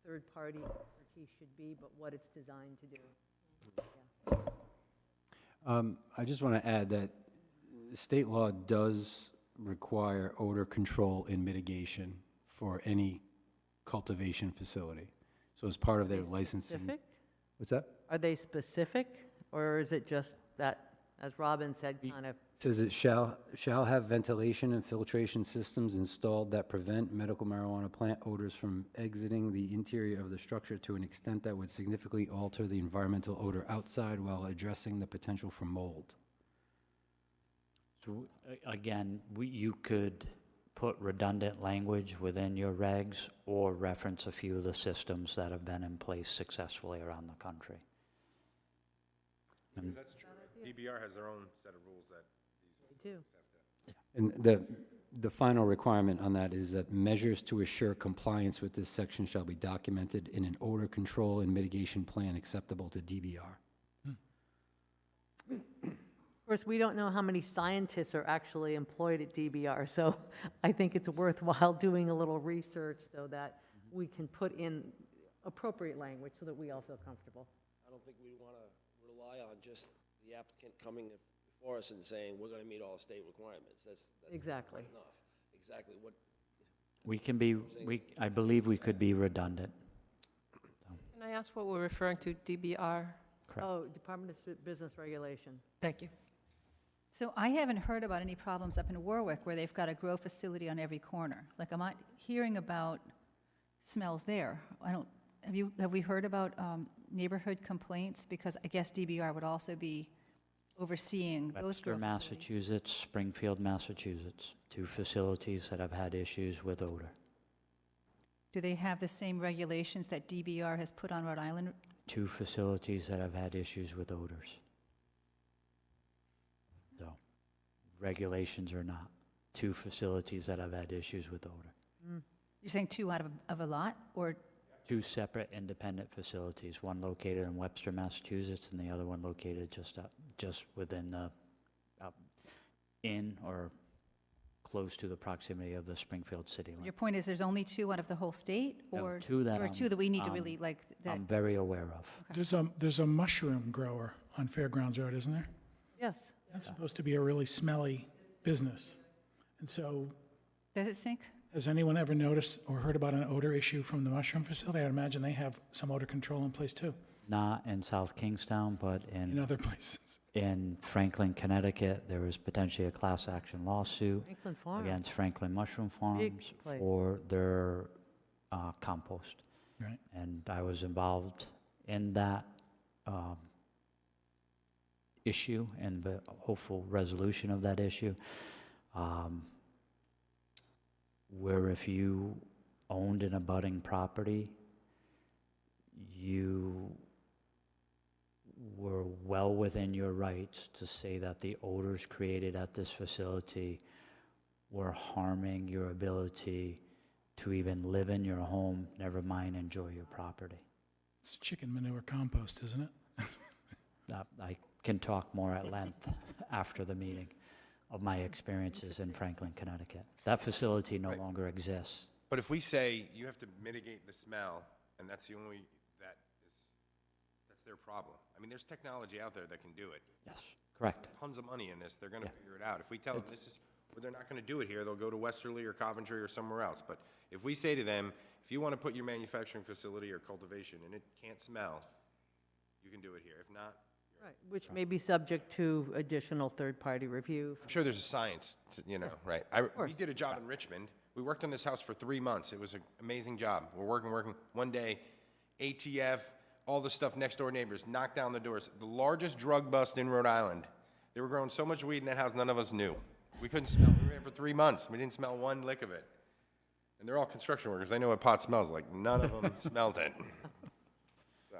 third-party expertise should be, but what it's designed to do. Yeah. I just want to add that state law does require odor control and mitigation for any cultivation facility. So as part of their licensing. Specific? What's that? Are they specific, or is it just that, as Robin said, kind of? It says it shall have ventilation and filtration systems installed that prevent medical marijuana plant odors from exiting the interior of the structure to an extent that would significantly alter the environmental odor outside while addressing the potential for mold. So again, you could put redundant language within your regs or reference a few of the systems that have been in place successfully around the country. Because that's true. DBR has their own set of rules that They do. And the final requirement on that is that measures to assure compliance with this section shall be documented in an odor control and mitigation plan acceptable to DBR. Of course, we don't know how many scientists are actually employed at DBR, so I think it's worthwhile doing a little research so that we can put in appropriate language so that we all feel comfortable. I don't think we want to rely on just the applicant coming before us and saying, we're going to meet all state requirements. That's Exactly. not enough. Exactly what, We can be, I believe we could be redundant. Can I ask what we're referring to, DBR? Correct. Oh, Department of Business Regulation. Thank you. So I haven't heard about any problems up in Warwick where they've got a grow facility on every corner. Like, I'm not hearing about smells there. Have we heard about neighborhood complaints? Because I guess DBR would also be overseeing those grow Webster, facilities. Massachusetts, Springfield, Massachusetts, 2 facilities that have had issues with odor. Do they have the same regulations that DBR has put on Rhode Island? 2 facilities that have had issues with odors. So, regulations or not, 2 facilities that have had issues with odor. You're saying 2 out of a lot, or 2 separate independent facilities, one located in Webster, Massachusetts, and the other one located just within the, in or close to the proximity of the Springfield city your limit. point is there's only 2 out of the whole state? No, Or 2 that or I'm- 2 that we need to I'm- really, like, that, I'm very aware of. There's a mushroom grower on Fairgrounds Road, isn't there? Yes. That's supposed to be a really smelly business. And so, does it stink? has anyone ever noticed or heard about an odor issue from the mushroom facility? I imagine they have some odor control in place too, Not in South Kingstown, but in other places. in Franklin, Connecticut, there was potentially a class action lawsuit Franklin Farm. against Franklin Mushroom Big Farms place. for their compost. Right. And I was involved in that issue and the hopeful resolution of that issue. Where if you owned an abutting property, you were well within your rights to say that the odors created at this facility were harming your ability to even live in your home, never mind enjoy your property. It's chicken manure compost, isn't it? I can talk more at length after the meeting of my experiences in Franklin, Connecticut. That facility no longer exists. But if we say you have to mitigate the smell, and that's the only, that's their problem. I mean, there's technology out there that can do it. Yes, correct. Tons of money in this, they're gonna Yeah. figure it out. If we tell them this is, well, they're not gonna do it here, they'll go to Westerly or Coventry or somewhere else. But if we say to them, if you wanna put your manufacturing facility or cultivation and it can't smell, you can do it here. If not, Right, which may be subject to additional third-party review. I'm sure there's a science, right? We course. did a job in Richmond. We worked on this house for 3 months. It was an amazing job. We're working. One day, ATF, all the stuff next door neighbors, knocked down the doors. The largest drug bust in Rhode Island. They were growing so much weed in that house, none of us knew. We couldn't smell. We were there for 3 months. We didn't smell one lick of it. And they're all construction workers. They know what pot smells like. None of them smelled it. So,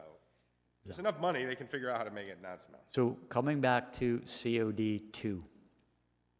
there's enough money, they can figure out how to make it not smell. So coming back to COD 2,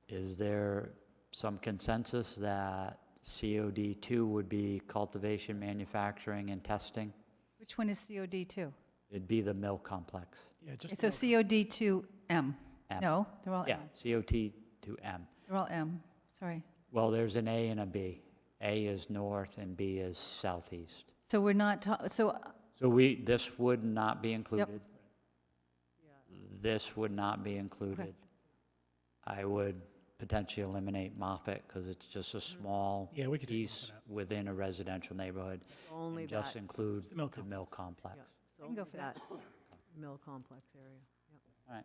is there some consensus that COD 2 would be cultivation, manufacturing, and testing? Which one is COD 2? It'd be the mill complex. Yeah, just. So COD 2M? M. No, they're all Yeah, M. COT 2M. They're all M, sorry. Well, there's an A and a B. A is north and B is southeast. So we're not, so So this would not be included. This would not be included. I would potentially eliminate Moffett because it's just a small Yeah, we could take piece within a residential neighborhood. Only And just that, include the mill the mill complex. yeah, so I can go only for that. mill complex area. Yep. All right.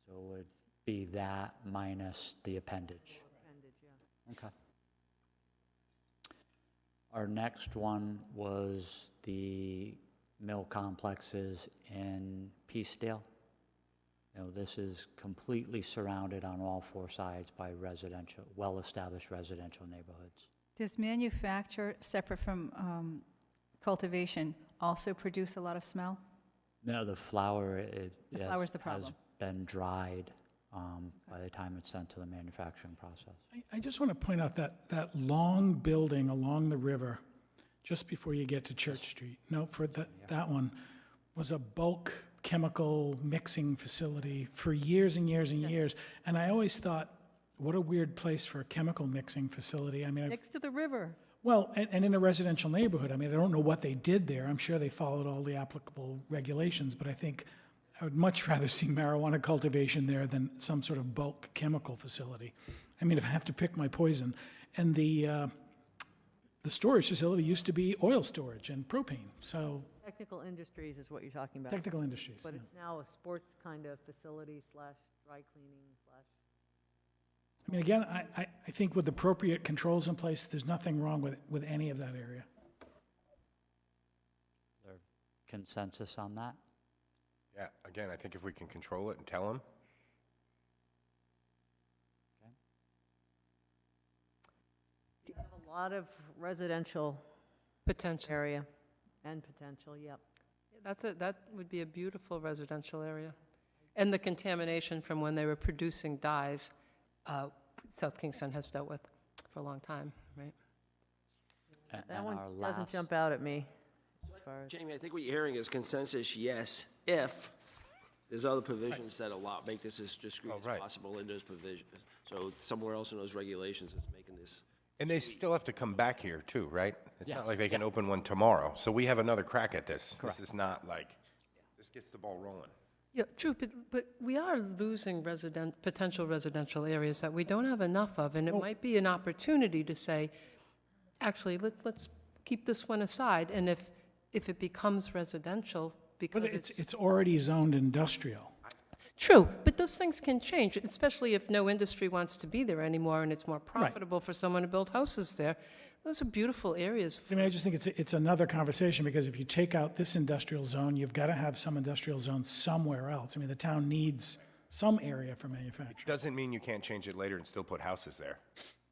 So it would be that minus the appendage. Appendage, yeah. Okay. Our next one was the mill complexes in Peacedale. You know, this is completely surrounded on all 4 sides by residential, well-established residential neighborhoods. does manufacture, separate from cultivation, also produce a lot of smell? No, the flower, The flower's the has problem. been dried by the time it's sent to the manufacturing process. I just want to point out that long building along the river, just before you get to Church Street, no, for that one, was a bulk chemical mixing facility for years and years and years. And I always thought, what a weird place for a chemical mixing facility. I mean, Next to the river. well, and in a residential neighborhood. I mean, I don't know what they did there. I'm sure they followed all the applicable regulations, but I think I would much rather see marijuana cultivation there than some sort of bulk chemical facility. I mean, if I have to pick my poison. And the storage facility used to be oil storage and propane, so Technical Industries is what you're talking about. technical industries. But yeah. it's now a sports kind of facility slash dry cleaning slash. I mean, again, I think with appropriate controls in place, there's nothing wrong with any of that area. Is there consensus on that? Yeah, again, I think if we can control it and tell them, You have a lot of residential Potential. area and potential, yep. That would be a beautiful residential area. And the contamination from when they were producing dyes, South Kingston has dealt with for a long time, right? A- That and one our doesn't last- jump out at me as far as. Jamie, I think what you're hearing is consensus, yes, if there's other provisions that make this as discreet Oh, as right. possible in those provisions. So somewhere else in those regulations is making this. and they still have to come back here too, right? It's Yes. not like they can open one tomorrow. So we have another crack at this. Correct. This is not like, this gets the ball rolling. Yeah, true, but we are losing potential residential areas that we don't have enough of, and it might be an opportunity to say, actually, let's keep this one aside, and if it becomes residential, because But it's already zoned industrial. True, but those things can change, especially if no industry wants to be there anymore and it's more profitable for someone to build houses there. Those are beautiful areas. I mean, I just think it's another conversation, because if you take out this industrial zone, you've got to have some industrial zone somewhere else. I mean, the town needs some area for manufacturing. Doesn't mean you can't change it later and still put houses there.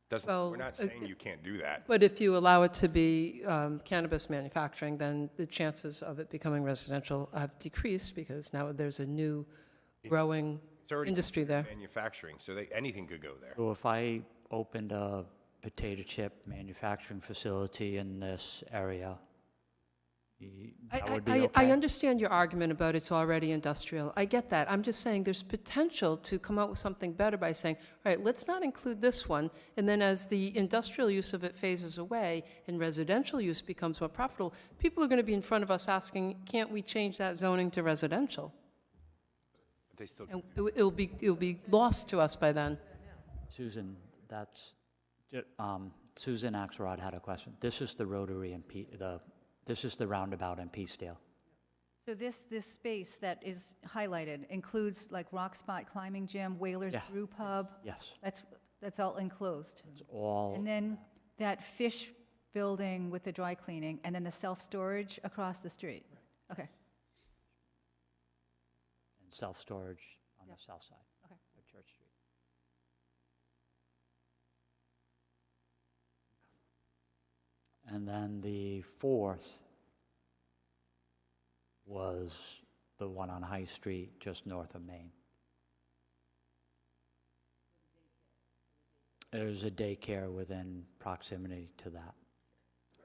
Doesn't, Well, we're not saying you can't do that. But if you allow it to be cannabis manufacturing, then the chances of it becoming residential have decreased because now there's a new growing It's already industry there. manufacturing, so anything could go there. So if I opened a potato chip manufacturing facility in this area, That would be I okay? understand your argument about it's already industrial. I get that. I'm just saying there's potential to come up with something better by saying, all right, let's not include this one, and then as the industrial use of it phases away and residential use becomes more profitable, people are going to be in front of us asking, can't we change that zoning to residential? But they still, And it'll be lost to us by then. Susan, Susan Axelrod had a question. This is the rotary in this is the roundabout in Peacedale. So this space that is highlighted includes like Rock Spot Climbing Gym, Whalers Yeah. Brew Pub? Yes, That's all enclosed. it's all, And then that fish building with the dry cleaning, and then the self-storage across the street? Okay, and self-storage on Yep. the south side Okay. of Church Street. And then the fourth was the one on High Street, just north of Main. There's a daycare within proximity to that.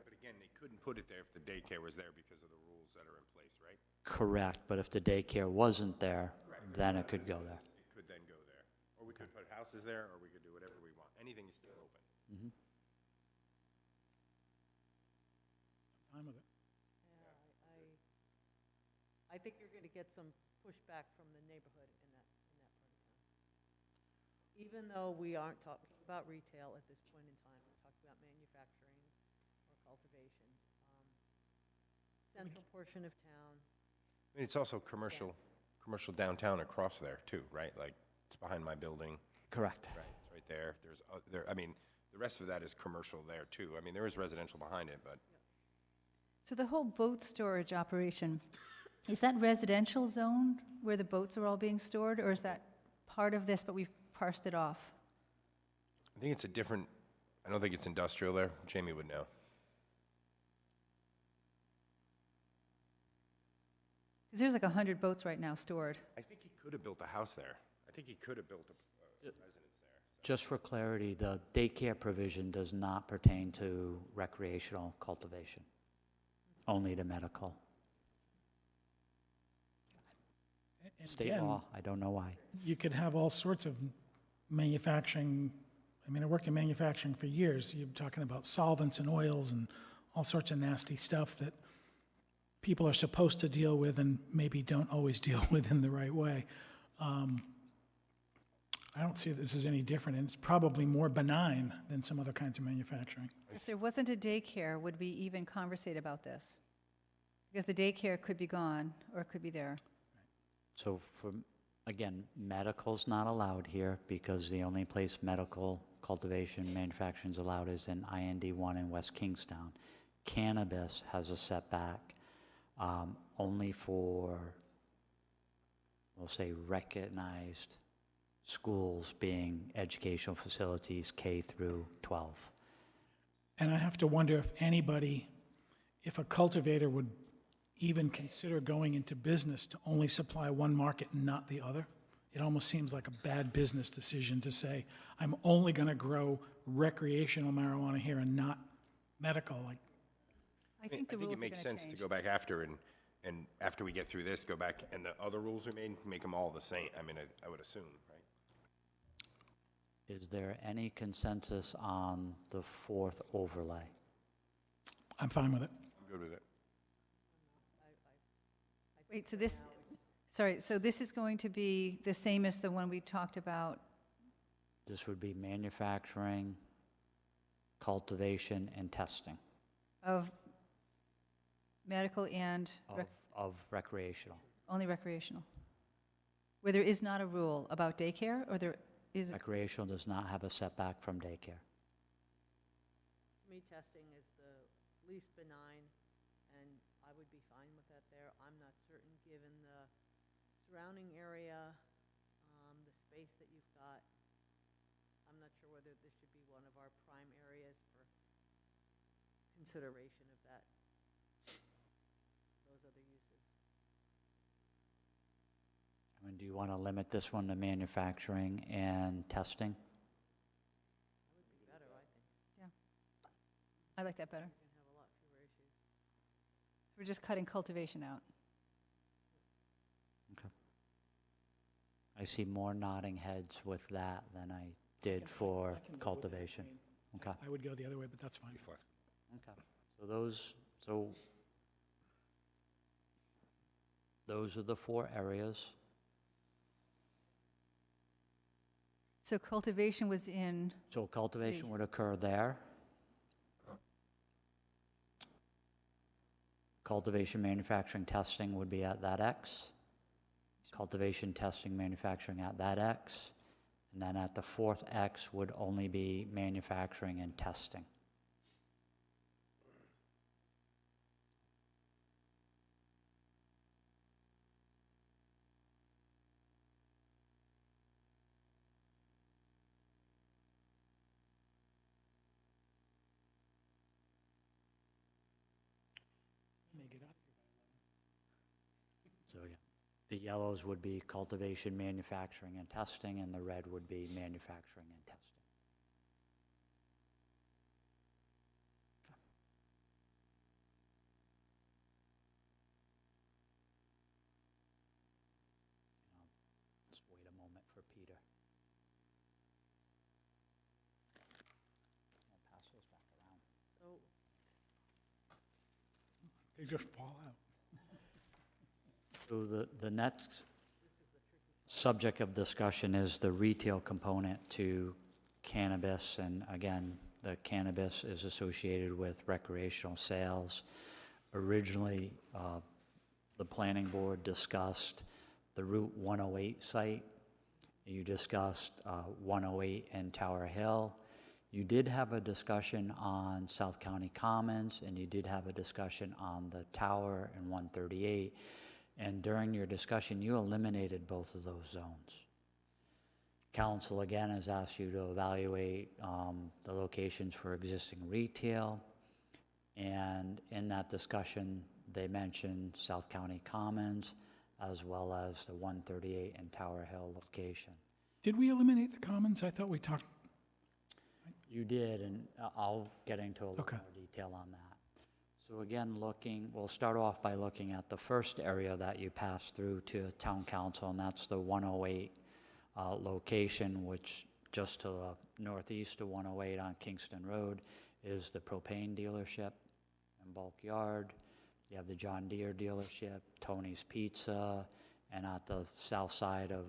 but again, they couldn't put it there if the daycare was there because of the rules that are in place, right? Correct, but if the daycare wasn't there, then it could go there. It could then go there. Or we could put houses there, or we could do whatever we want. Anything is still open. Fine with it. I think you're going to get some pushback from the neighborhood in that part of town. Even though we aren't talking about retail at this point in time, we're talking about manufacturing or cultivation. Central portion of town, I mean, it's also commercial downtown across there too, right? Like, it's behind my building, Correct. right? It's right there. I mean, the rest of that is commercial there too. I mean, there is residential behind it, but so the whole boat storage operation, is that residential zone where the boats are all being stored, or is that part of this, but we've parsed it off? I think it's I don't think it's industrial there. Jamie would know. Because there's like 100 boats right now stored. I think he could have built a house there. I think he could have built a residence there. Just for clarity, the daycare provision does not pertain to recreational cultivation, only to medical. And State again, law, I don't know why. you could have all sorts of manufacturing. I mean, I worked in manufacturing for years. You're talking about solvents and oils and all sorts of nasty stuff that people are supposed to deal with and maybe don't always deal with in the right way. I don't see this as any different, and it's probably more benign than some other kinds of manufacturing. If there wasn't a daycare, would we even conversate about this? Because the daycare could be gone, or it could be there. So again, medical's not allowed here because the only place medical cultivation manufacturing is allowed is in IND 1 in West Kingstown. Cannabis has a setback only for, we'll say, recognized schools being educational facilities K through 12. And I have to wonder if a cultivator would even consider going into business to only supply one market and not the other. It almost seems like a bad business decision to say, I'm only going to grow recreational marijuana here and not medical. Like, I think the rules it are makes going sense to to change. go back after and after we get through this, go back and the other rules we made, make them all the same. I mean, I would assume, right? Is there any consensus on the fourth overlay? I'm fine with it. I'm good with it. Wait, so this is going to be the same as the one we talked about? This would be manufacturing, cultivation, and testing Of medical and of recreational. only recreational? Where there is not a rule about daycare, or there is, Recreational does not have a setback from daycare. to me, testing is the least benign, and I would be fine with that there. I'm not certain, given the surrounding area, the space that you've got. I'm not sure whether this should be one of our prime areas for consideration of those other uses. I mean, do you want to limit this one to manufacturing and testing? That would be better, I think. I like that better. You can have a lot fewer issues. So We're just cutting cultivation out. Okay. I see more nodding heads with that than I did for I can go with that. cultivation. I mean, Okay. I would go the other way, but that's fine. Okay. Those are the 4 areas. So cultivation was in, So cultivation Three. would occur there. Cultivation, manufacturing, testing would be at that X. Cultivation, testing, manufacturing at that X. And then at the 4th X would only be manufacturing and testing. Make it up. So, yeah. The yellows would be cultivation, manufacturing, and testing, and the red would be manufacturing and testing. Just wait a moment for Peter. I'll pass those back around. So They just fall out. So the next subject of discussion is the retail component to cannabis. And again, the cannabis is associated with recreational sales. Originally, the planning board discussed the Route 108 site. You discussed 108 and Tower Hill. You did have a discussion on South County Commons, and you did have a discussion on the Tower and 138. And during your discussion, you eliminated both of those zones. Council, again, has asked you to evaluate the locations for existing retail. And in that discussion, they mentioned South County Commons, as well as the 138 and Tower Hill location. Did we eliminate the commons? I thought we talked, You did, and I'll get into a little Okay. more detail on that. So again, we'll start off by looking at the first area that you passed through to town council, and that's the 108 location, which just to the northeast of 108 on Kingston Road is the propane dealership and bulk yard. You have the John Deere dealership, Tony's Pizza, and at the south side of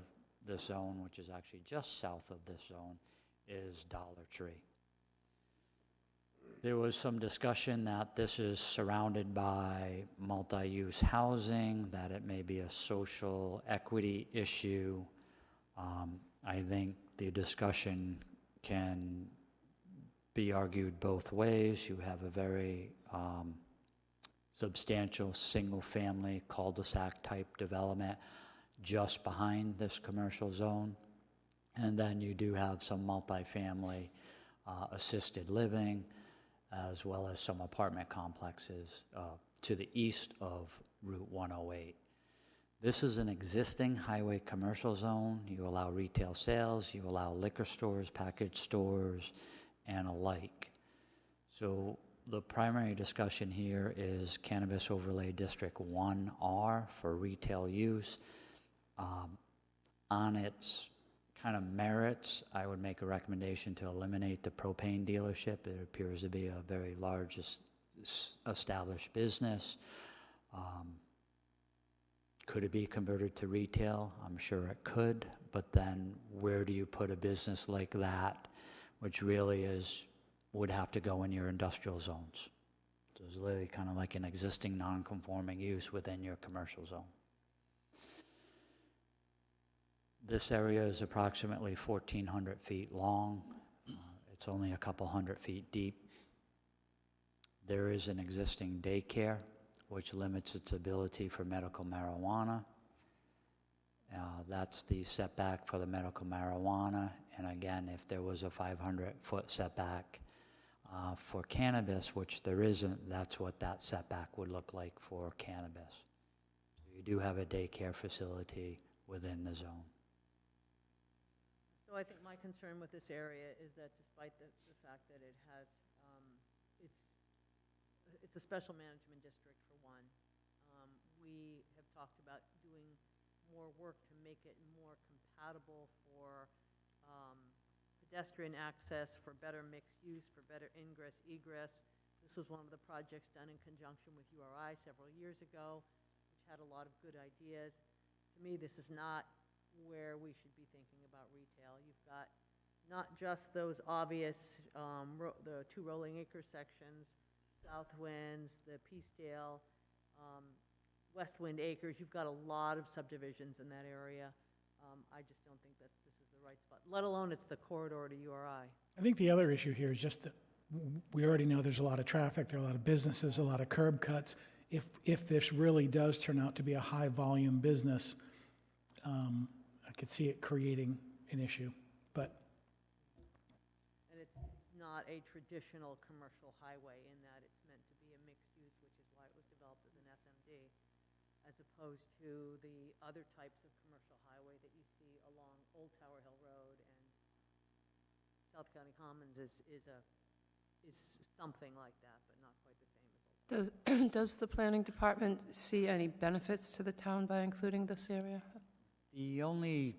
this zone, which is actually just south of this zone, is Dollar Tree. There was some discussion that this is surrounded by multi-use housing, that it may be a social equity issue. I think the discussion can be argued both ways. You have a very substantial single-family cul-de-sac type development just behind this commercial zone. And then you do have some multifamily assisted living, as well as some apartment complexes to the east of Route 108. This is an existing highway commercial zone. You allow retail sales, you allow liquor stores, package stores, and alike. So the primary discussion here is Cannabis Overlay District 1R for retail use. On its kind of merits, I would make a recommendation to eliminate the propane dealership. It appears to be a very large established business. Could it be converted to retail? I'm sure it could, but then where do you put a business like that, which really would have to go in your industrial zones? So it's literally kind of like an existing non-conforming use within your commercial zone. This area is approximately 1,400 feet long. It's only a couple hundred feet deep. There is an existing daycare, which limits its ability for medical marijuana. That's the setback for the medical marijuana. And again, if there was a 500-foot setback for cannabis, which there isn't, that's what that setback would look like for cannabis. So you do have a daycare facility within the zone. So I think my concern with this area is that despite the fact that it has, it's a special management district for one, we have talked about doing more work to make it more compatible for pedestrian access, for better mixed use, for better ingress, egress. This was one of the projects done in conjunction with URI several years ago, which had a lot of good ideas. To me, this is not where we should be thinking about retail. You've got not just those obvious, the 2 Rolling Acre sections, South Winds, the Peacedale, West Wind Acres. You've got a lot of subdivisions in that area. I just don't think that this is the right spot, let alone it's the corridor to URI. I think the other issue here is just that we already know there's a lot of traffic, there are a lot of businesses, a lot of curb cuts. If this really does turn out to be a high-volume business, I could see it creating an issue, but And it's not a traditional commercial highway in that it's meant to be a mixed use, which is why it was developed as an SMD, as opposed to the other types of commercial highway that you see along Old Tower Hill Road, and South County Commons is something like that, but not quite the same as Old Tower. Does the planning department see any benefits to the town by including this area? The only,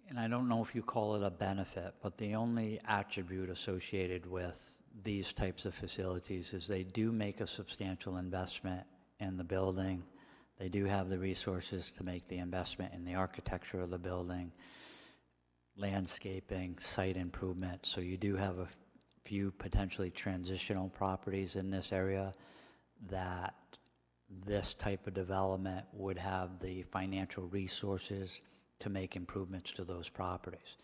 and I don't know if you call it a benefit, but the only attribute associated with these types of facilities is they do make a substantial investment in the building. They do have the resources to make the investment in the architecture of the building, landscaping, site improvement. So you do have a few potentially transitional properties in this area that this type of development would have the financial resources to make improvements to those properties.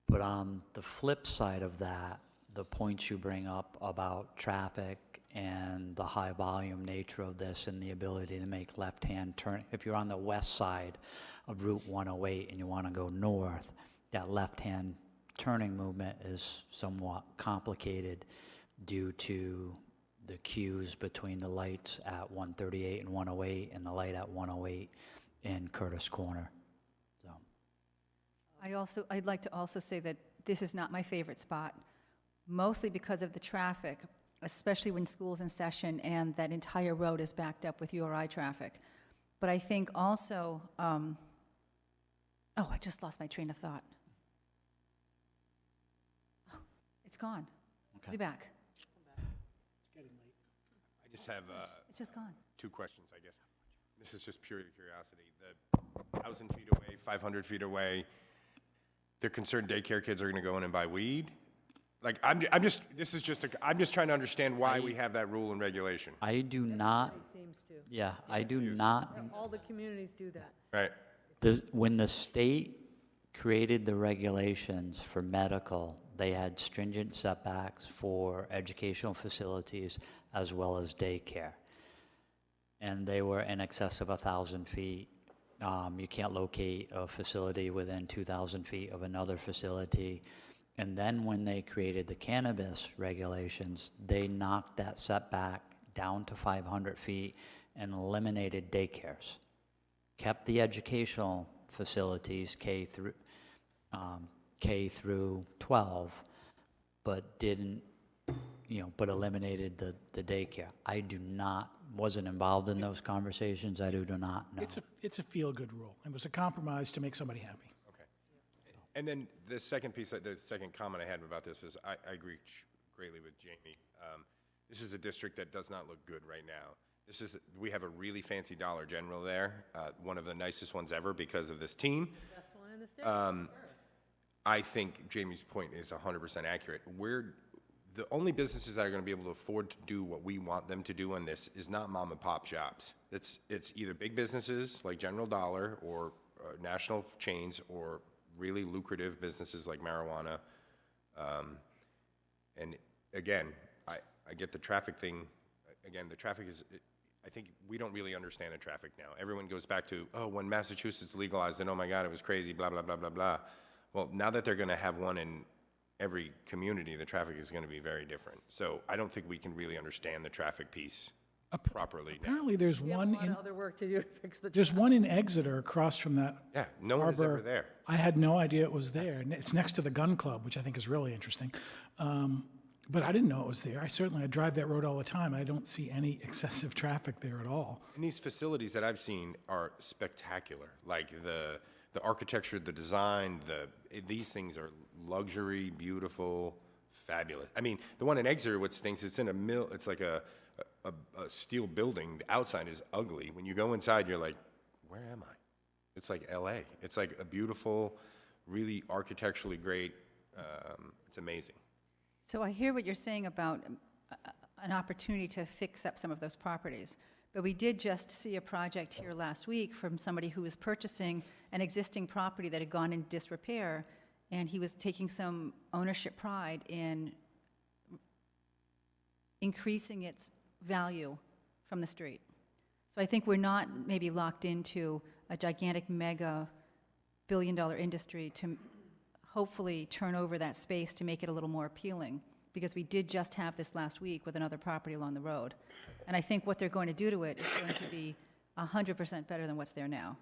But on the flip side of that, the points you bring up about traffic and the high volume nature of this and the ability to make left-hand turn, if you're on the west side of Route 108 and you want to go north, that left-hand turning movement is somewhat complicated due to the queues between the lights at 138 and 108 and the light at 108 in Curtis Corner. So I'd like to also say that this is not my favorite spot, mostly because of the traffic, especially when school's in session and that entire road is backed up with URI traffic. But I think also, I just lost my train of thought. Oh, it's gone. Okay. Be back. I just have It's just gone. 2 questions, I guess. This is just purely curiosity. The 1,000 feet away, 500 feet away, they're concerned daycare kids are going to go in and buy weed? Like, I'm just trying to understand why we have that rule and regulation, I do not, Seems to. yeah, I do not, All the communities do that. right? when the state created the regulations for medical, they had stringent setbacks for educational facilities as well as daycare. And they were in excess of 1,000 feet. You can't locate a facility within 2,000 feet of another facility. And then when they created the cannabis regulations, they knocked that setback down to 500 feet and eliminated daycares. Kept the educational facilities K through 12, but didn't, but eliminated the daycare. I wasn't involved in those conversations. I do not know. it's a feel-good rule. It was a compromise to make somebody happy. Okay. And then the second piece, the second comment I had about this is I agree greatly with Jamie. This is a district that does not look good right now. We have a really fancy Dollar General there, one of the nicest ones ever because of this team. Best one in the state. I think Jamie's point is 100% accurate. The only businesses that are going to be able to afford to do what we want them to do on this is not mom and pop shops. It's either big businesses like General Dollar or national chains or really lucrative businesses like marijuana. And again, I get the traffic thing. Again, the traffic is, I think we don't really understand the traffic now. Everyone goes back to, when Massachusetts legalized it, oh my God, it was crazy, blah, blah, blah, blah, blah. Well, now that they're going to have one in every community, the traffic is going to be very different. So I don't think we can really understand the traffic piece properly now. Apparently, there's We have a one lot in, of other work to do to fix the. there's one in Exeter across from that Yeah, no one is harbor. ever there. I had no idea it was there. It's next to the gun club, which I think is really interesting. But I didn't know it was there. I drive that road all the time. I don't see any excessive traffic there at all. And these facilities that I've seen are spectacular. Like the architecture, the design, these things are luxury, beautiful, fabulous. I mean, the one in Exeter, what stinks, it's in a mill, it's like a steel building. The outside is ugly. When you go inside, you're like, where am I? It's like LA. It's like a beautiful, really architecturally great, it's amazing. So I hear what you're saying about an opportunity to fix up some of those properties. But we did just see a project here last week from somebody who was purchasing an existing property that had gone in disrepair, and he was taking some ownership pride in increasing its value from the street. So I think we're not maybe locked into a gigantic mega billion-dollar industry to hopefully turn over that space to make it a little more appealing, because we did just have this last week with another property along the road. And I think what they're going to do to it is going to be 100% better than what's there now.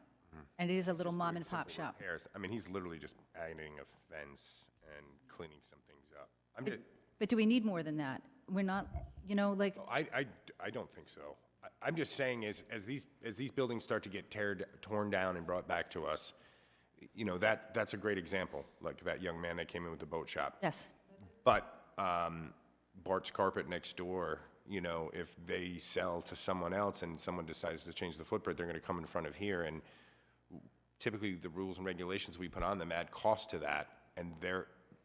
And it is a little Just mom doing and pop simple shop. repairs. I mean, he's literally just adding a fence and cleaning some things up. But do we need more than that? We're not, like, I don't think so. I'm just saying as these buildings start to get torn down and brought back to us, that's a great example, like that young man that came in with the boat shop. yes. But Bart's Carpet next door, if they sell to someone else and someone decides to change the footprint, they're going to come in front of here, and typically the rules and regulations we put on them add cost to that, and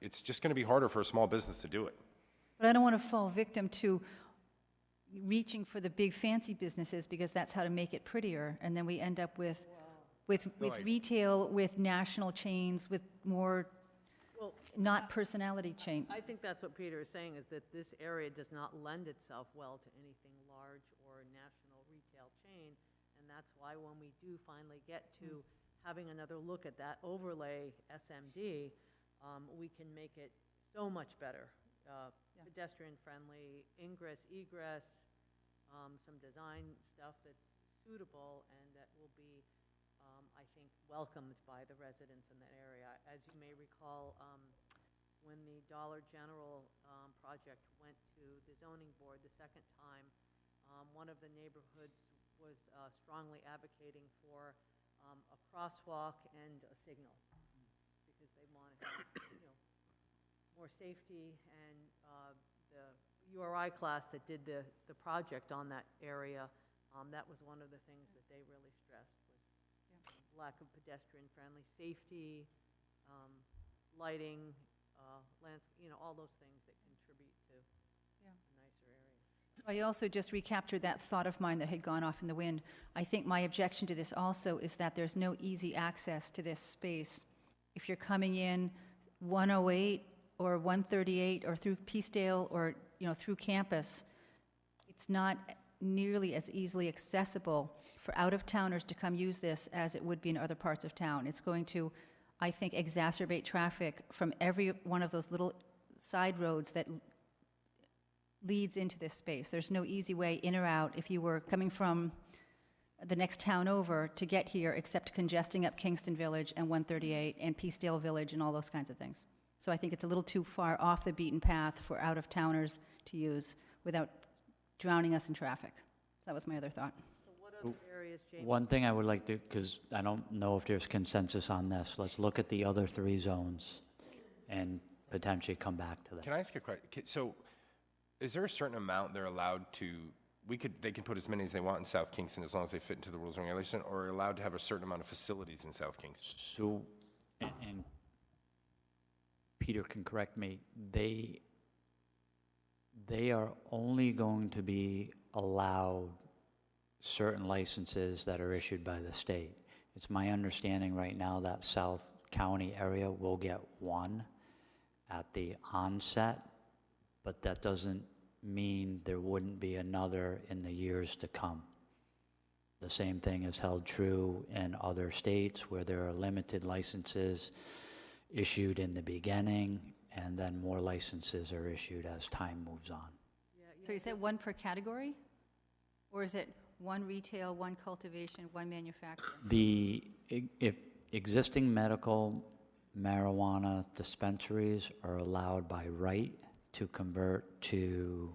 it's just going to be harder for a small business to do it. But I don't want to fall victim to reaching for the big fancy businesses, because that's how to make it prettier, and then we end up with retail, with national chains, with more Well, not personality chain. I think that's what Peter is saying, is that this area does not lend itself well to anything large or national retail chain, and that's why when we do finally get to having another look at that overlay SMD, we can make it so much better. Pedestrian-friendly, ingress, egress, some design stuff that's suitable and that will be, I think, welcomed by the residents in that area. As you may recall, when the Dollar General project went to the zoning board the second time, one of the neighborhoods was strongly advocating for a crosswalk and a signal, because they wanted, more safety, and the URI class that did the project on that area, that was one of the things that they really stressed, was lack of pedestrian-friendly safety, lighting, all those things that contribute to a nicer area. I also just recaptured that thought of mine that had gone off in the wind. I think my objection to this also is that there's no easy access to this space. If you're coming in 108 or 138 or through Peacedale or, through campus, it's not nearly as easily accessible for out-of-towners to come use this as it would be in other parts of town. It's going to, I think, exacerbate traffic from every one of those little side roads that leads into this space. There's no easy way in or out if you were coming from the next town over to get here, except congesting up Kingston Village and 138 and Peacedale Village and all those kinds of things. So I think it's a little too far off the beaten path for out-of-towners to use without drowning us in traffic. So that was my other thought. So what other areas, Jamie? One thing I would like to, because I don't know if there's consensus on this, let's look at the other three zones and potentially come back to that. Can I ask a question? So is there a certain amount they're allowed to, they can put as many as they want in South Kingston as long as they fit into the rules and regulations, or are allowed to have a certain amount of facilities in South Kingston? So, and Peter can correct me, they are only going to be allowed certain licenses that are issued by the state. It's my understanding right now that South County area will get one at the onset, but that doesn't mean there wouldn't be another in the years to come. The same thing is held true in other states where there are limited licenses issued in the beginning, and then more licenses are issued as time moves on. So you said one per category? Or is it one retail, one cultivation, one manufacturing? If existing medical marijuana dispensaries are allowed by right to convert to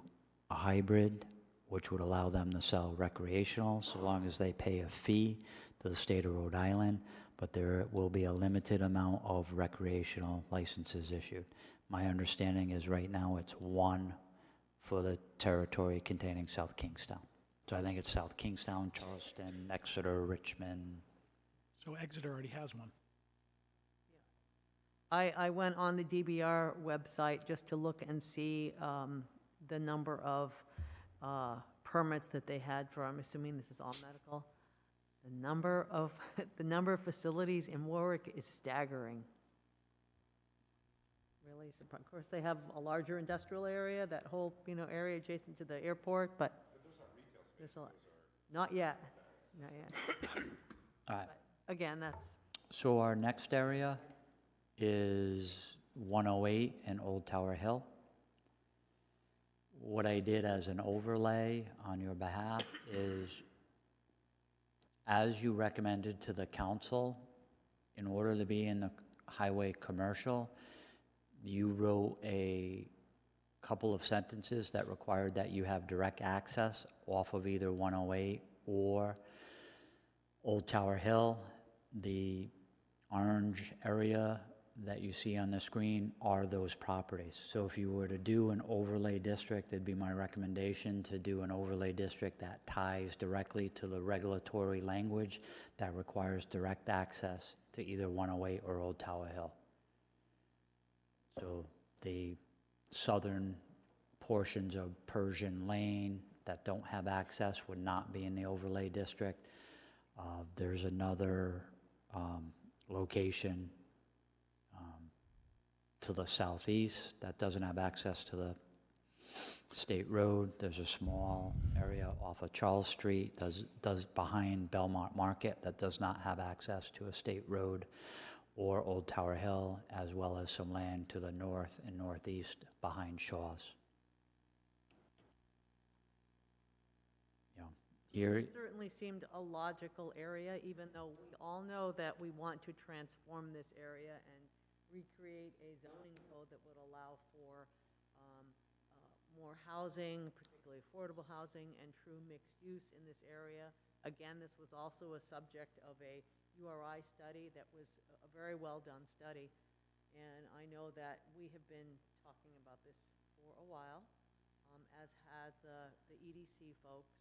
a hybrid, which would allow them to sell recreational, so long as they pay a fee to the state of Rhode Island, but there will be a limited amount of recreational licenses issued. My understanding is right now it's one for the territory containing South Kingstown. So I think it's South Kingstown, Charleston, Exeter, Richmond. So Exeter already has one. I went on the DBR website just to look and see the number of permits that they had for, I'm assuming this is all medical. The number of, the number of facilities in Warwick is staggering. Really, of course, they have a larger industrial area, that whole, area adjacent to the airport, but there's a lot. Not yet, not yet. All right. Again, that's, So our next area is 108 and Old Tower Hill. What I did as an overlay on your behalf is, as you recommended to the council, in order to be in the highway commercial, you wrote a couple of sentences that required that you have direct access off of either 108 or Old Tower Hill. The orange area that you see on the screen are those properties. So if you were to do an overlay district, it'd be my recommendation to do an overlay district that ties directly to the regulatory language that requires direct access to either 108 or Old Tower Hill. So the southern portions of Persian Lane that don't have access would not be in the overlay district. There's another location to the southeast that doesn't have access to the state road. There's a small area off of Charles Street, does behind Belmont Market, that does not have access to a state road or Old Tower Hill, as well as some land to the north and northeast behind Shaw's. Here, it certainly seemed a logical area, even though we all know that we want to transform this area and recreate a zoning code that would allow for more housing, particularly affordable housing, and true mixed use in this area. Again, this was also a subject of a URI study that was a very well-done study, and I know that we have been talking about this for a while, as has the EDC folks.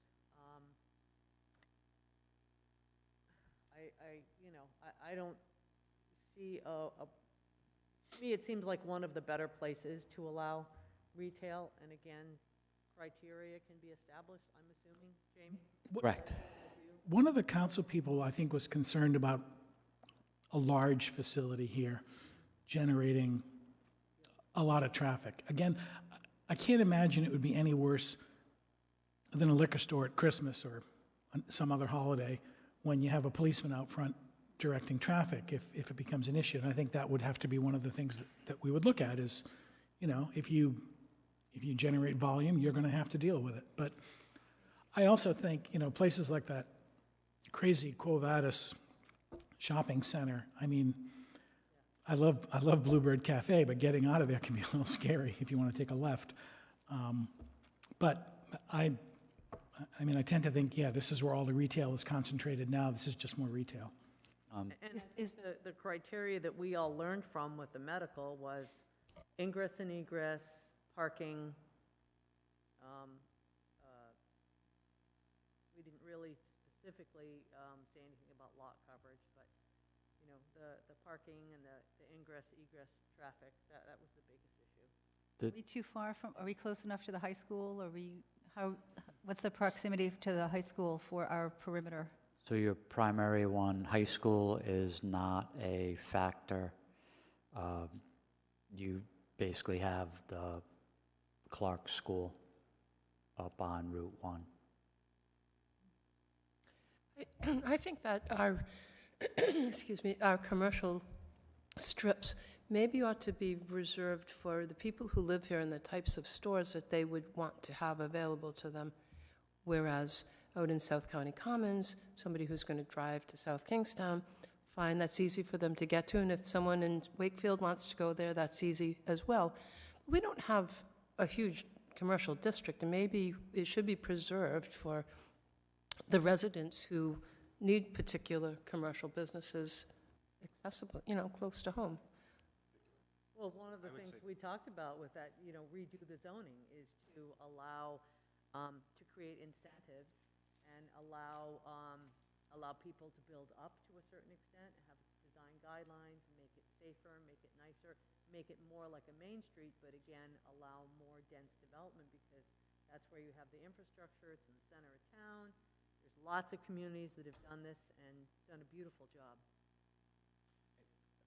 I don't see to me, it seems like one of the better places to allow retail, and again, criteria can be established, I'm assuming, Jamie? correct. One of the council people, I think, was concerned about a large facility here generating a lot of traffic. Again, I can't imagine it would be any worse than a liquor store at Christmas or some other holiday when you have a policeman out front directing traffic if it becomes an issue. And I think that would have to be one of the things that we would look at is, if you generate volume, you're going to have to deal with it. But I also think, places like that crazy Quo Vadis shopping center, I mean, I love Bluebird Cafe, but getting out of there can be a little scary if you want to take a left. But I tend to think, this is where all the retail is concentrated now. This is just more retail. And the criteria that we all learned from with the medical was ingress and egress, parking. We didn't really specifically say anything about lot coverage, but, the parking and the ingress, egress traffic, that was the biggest issue. Are we too far from, are we close enough to the high school? What's the proximity to the high school for our perimeter? So your primary one, high school, is not a factor. You basically have the Clark School up on Route 1. I think that our, our commercial strips maybe ought to be reserved for the people who live here and the types of stores that they would want to have available to them. Whereas out in South County Commons, somebody who's going to drive to South Kingstown, fine, that's easy for them to get to. And if someone in Wakefield wants to go there, that's easy as well. We don't have a huge commercial district, and maybe it should be preserved for the residents who need particular commercial businesses accessible, close to home. Well, one of the things we talked about with that, redo the zoning is to allow, to create incentives and allow people to build up to a certain extent, have design guidelines, and make it safer, make it nicer, make it more like a main street, but again, allow more dense development, because that's where you have the infrastructure, it's in the center of town. There's lots of communities that have done this and done a beautiful job.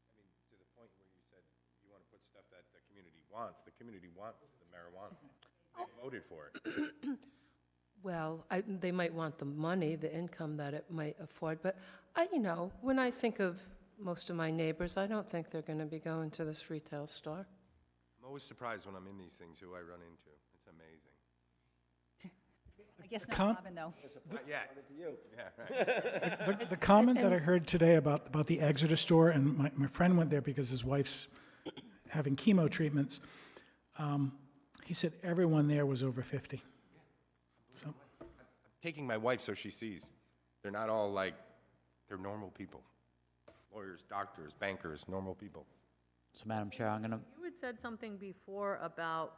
I mean, to the point where you said you want to put stuff that the community wants the marijuana. They voted for it. Well, they might want the money, the income that it might afford, but when I think of most of my neighbors, I don't think they're going to be going to this retail store. I'm always surprised when I'm in these things who I run into. It's amazing. I guess Com- not Robin, though. Not yet. Yeah, right. The comment that I heard today about the Exeter store, and my friend went there because his wife's having chemo treatments, he said everyone there was over 50. So, Taking my wife so she sees. They're not all like, they're normal people. Lawyers, doctors, bankers, normal people. So, Madam Chair, I'm going to, You had said something before about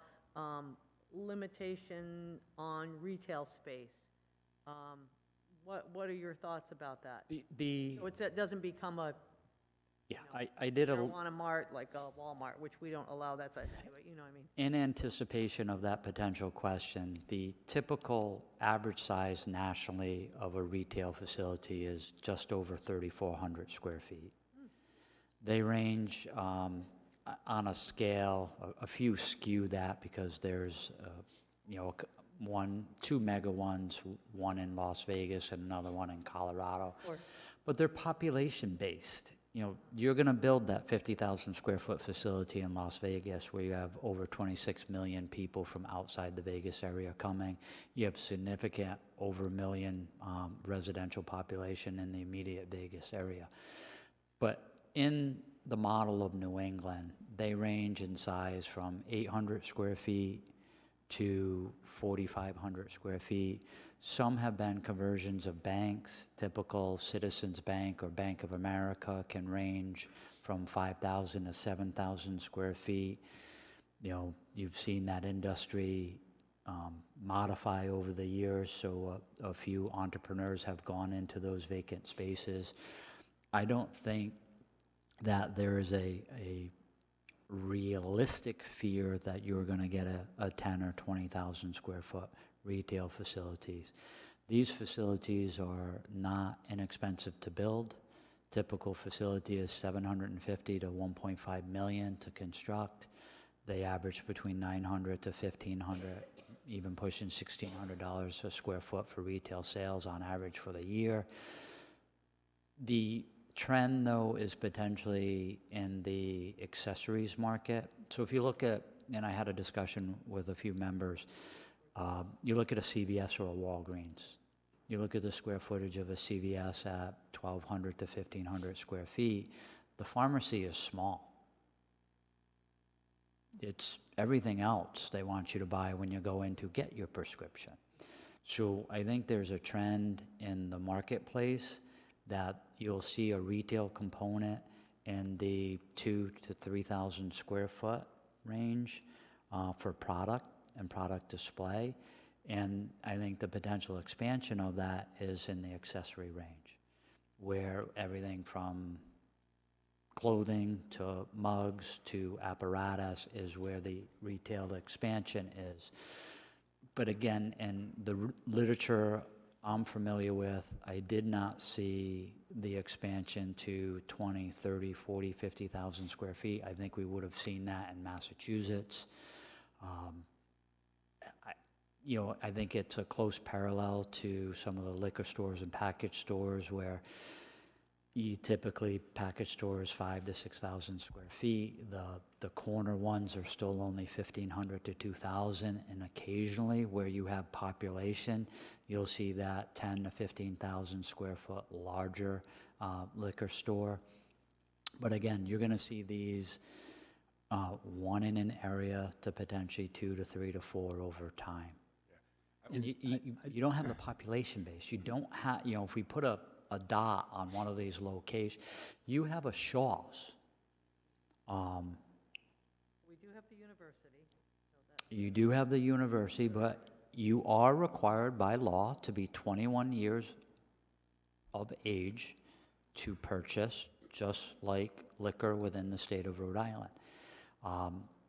limitation on retail space. What are your thoughts about that? the So it doesn't become a yeah, I did a, marijuana mart like a Walmart, which we don't allow that side of thing, but you know what I mean? in anticipation of that potential question, the typical average size nationally of a retail facility is just over 3,400 square feet. They range on a scale, a few skew that because there's, two mega ones, one in Las Vegas and another one in Colorado. But they're population-based. You're going to build that 50,000 square foot facility in Las Vegas where you have over 26 million people from outside the Vegas area coming. You have significant over 1 million residential population in the immediate Vegas area. But in the model of New England, they range in size from 800 square feet to 4,500 square feet. Some have been conversions of banks. Typical Citizens Bank or Bank of America can range from 5,000 to 7,000 square feet. You've seen that industry modify over the years, so a few entrepreneurs have gone into those vacant spaces. I don't think that there is a realistic fear that you're going to get a 10 or 20,000 square foot retail facilities. These facilities are not inexpensive to build. Typical facility is $750 to $1.5 million to construct. They average between $900 to $1,500, even pushing $1,600 a square foot for retail sales on average for the year. The trend, though, is potentially in the accessories market. So if you look at, and I had a discussion with a few members, you look at a CVS or a Walgreens. You look at the square footage of a CVS at 1,200 to 1,500 square feet. The pharmacy is small. It's everything else they want you to buy when you go in to get your prescription. So I think there's a trend in the marketplace that you'll see a retail component in the 2,000 to 3,000 square foot range for product and product display. And I think the potential expansion of that is in the accessory range, where everything from clothing to mugs to apparatus is where the retail expansion is. But again, in the literature I'm familiar with, I did not see the expansion to 20, 30, 40, 50,000 square feet. I think we would have seen that in Massachusetts. I think it's a close parallel to some of the liquor stores and package stores where you typically package stores 5,000 to 6,000 square feet. The corner ones are still only 1,500 to 2,000, and occasionally where you have population, you'll see that 10 to 15,000 square foot larger liquor store. But again, you're going to see these one in an area to potentially 2 to 3 to 4 over time. And you don't have the population base. You don't have, you know, if we put a dot on one of these locations, you have a Shaw's. We do have the university, so that, You do have the university, but you are required by law to be 21 years of age to purchase, just like liquor within the state of Rhode Island.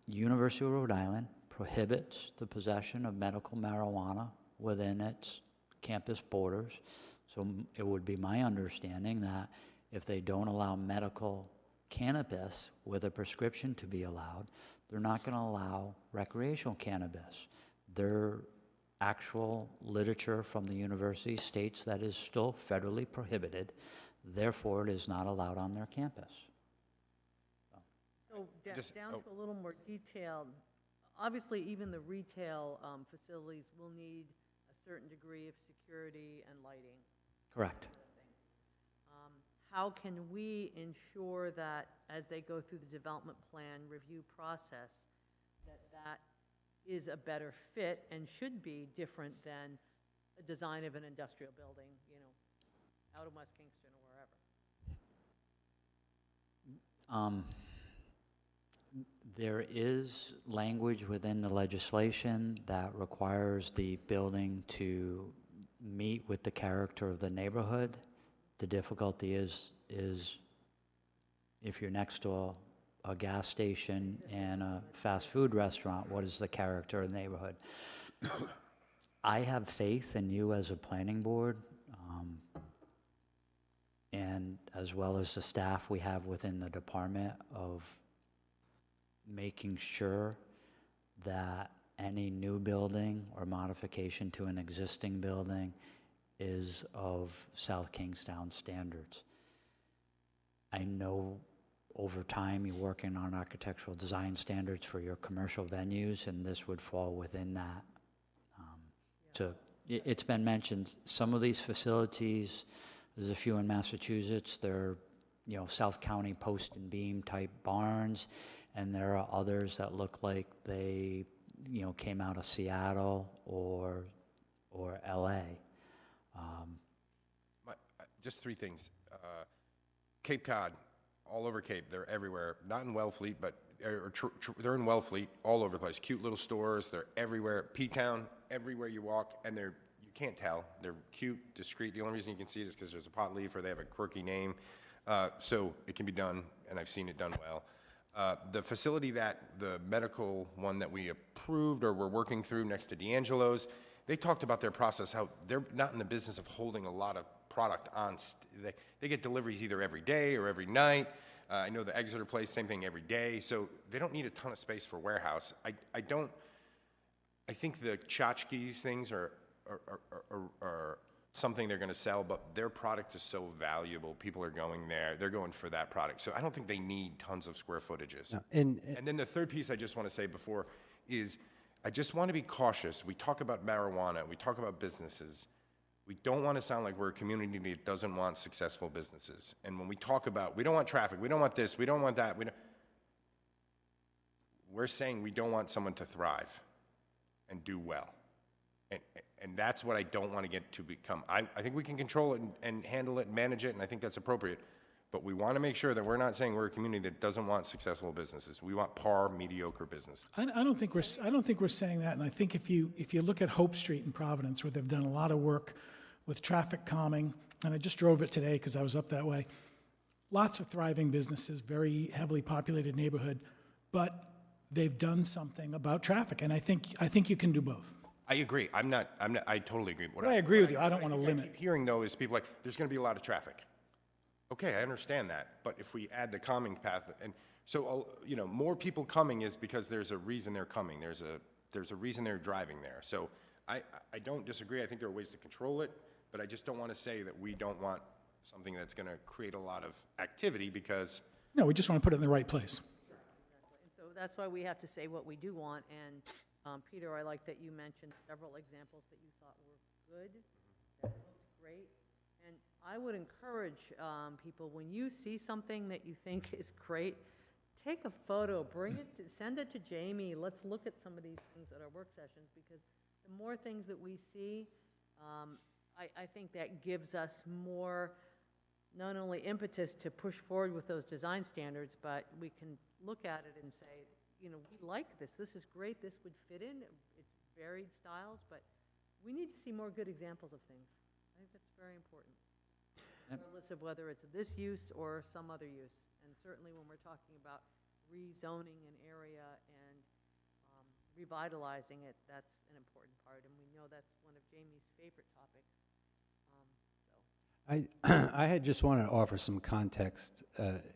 University of Rhode Island prohibits the possession of medical marijuana within its campus borders. So it would be my understanding that if they don't allow medical cannabis with a prescription to be allowed, they're not going to allow recreational cannabis. Their actual literature from the university states that is still federally prohibited, therefore it is not allowed on their campus. so Just- down oh. to a little more detailed, obviously, even the retail facilities will need a certain degree of security and lighting. Correct. How can we ensure that as they go through the development plan review process, that that is a better fit and should be different than a design of an industrial building, you know, out in West Kingston or wherever? There is language within the legislation that requires the building to meet with the character of the neighborhood. The difficulty is if you're next to a gas station and a fast food restaurant, what is the character of the neighborhood? I have faith in you as a planning board, and as well as the staff we have within the department of making sure that any new building or modification to an existing building is of South Kingstown standards. I know over time you're working on architectural design standards for your commercial venues, and this would fall within that. It's been mentioned, some of these facilities, there's a few in Massachusetts, they're, you know, South County post and beam type barns, and there are others that look like they, you know, came out of Seattle or LA. Just three things. Cape Cod, all over Cape, they're everywhere. Not in Wellfleet, but they're in Wellfleet, all over the place. Cute little stores, they're everywhere. P-Town, everywhere you walk, and you can't tell. They're cute, discreet. The only reason you can see it is because there's a pot leaf or they have a quirky name. So it can be done, and I've seen it done well. The facility the medical one that we approved or we're working through next to D'Angelo's, they talked about their process, how they're not in the business of holding a lot of product on. They get deliveries either every day or every night. I know the Exeter place, same thing every day. So they don't need a ton of space for warehouse. I think the tchotchkes things are something they're going to sell, but their product is so valuable. People are going there. They're going for that product. So I don't think they need tons of square footages. No, And then the third piece I just want to say before is I just want to be cautious. We talk about marijuana. We talk about businesses. We don't want to sound like we're a community that doesn't want successful businesses. And when we talk about, we don't want traffic, we don't want this, we don't want that, we're saying we don't want someone to thrive and do well. And that's what I don't want to get to become. I think we can control it and handle it and manage it, and I think that's appropriate. But we want to make sure that we're not saying we're a community that doesn't want successful businesses. We want par, mediocre business. I don't think we're saying that, and I think if you look at Hope Street in Providence, where they've done a lot of work with traffic calming, and I just drove it today because I was up that way, lots of thriving businesses, very heavily populated neighborhood, but they've done something about traffic, and I think you can do both. I agree. I totally agree. I agree with you. I don't want to I limit. keep hearing, though, is people like, there's going to be a lot of traffic. Okay, I understand that, but if we add the calming path, and so, more people coming is because there's a reason they're coming. There's a reason they're driving there. So I don't disagree. I think there are ways to control it, but I just don't want to say that we don't want something that's going to create a lot of activity because... No, we just want to put it in the right place. And so that's why we have to say what we do want, and Peter, I like that you mentioned several examples that you thought were good, that looked great. And I would encourage people, when you see something that you think is great, take a photo, bring it, send it to Jamie, let's look at some of these things at our work sessions, because the more things that we see, I think that gives us more, not only impetus to push forward with those design standards, but we can look at it and say, you know, we like this is great, this would fit in, it's varied styles, but we need to see more good examples of things. I think that's very important, regardless of whether it's this use or some other use. And certainly when we're talking about rezoning an area and revitalizing it, that's an important part, and we know that's one of Jamie's favorite topics. I had just wanted to offer some context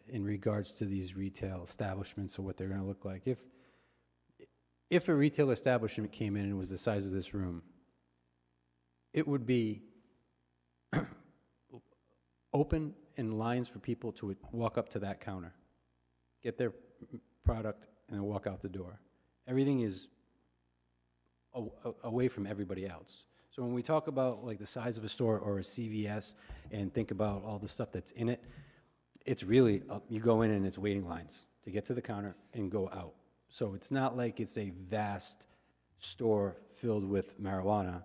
in regards to these retail establishments or what they're going to look like. If a retail establishment came in and was the size of this room, it would be open and lines for people to walk up to that counter, get their product, and then walk out the door. Everything is away from everybody else. So when we talk about like the size of a store or a CVS and think about all the stuff that's in it, it's really, you go in and it's waiting lines to get to the counter and go out. So it's not like it's a vast store filled with marijuana.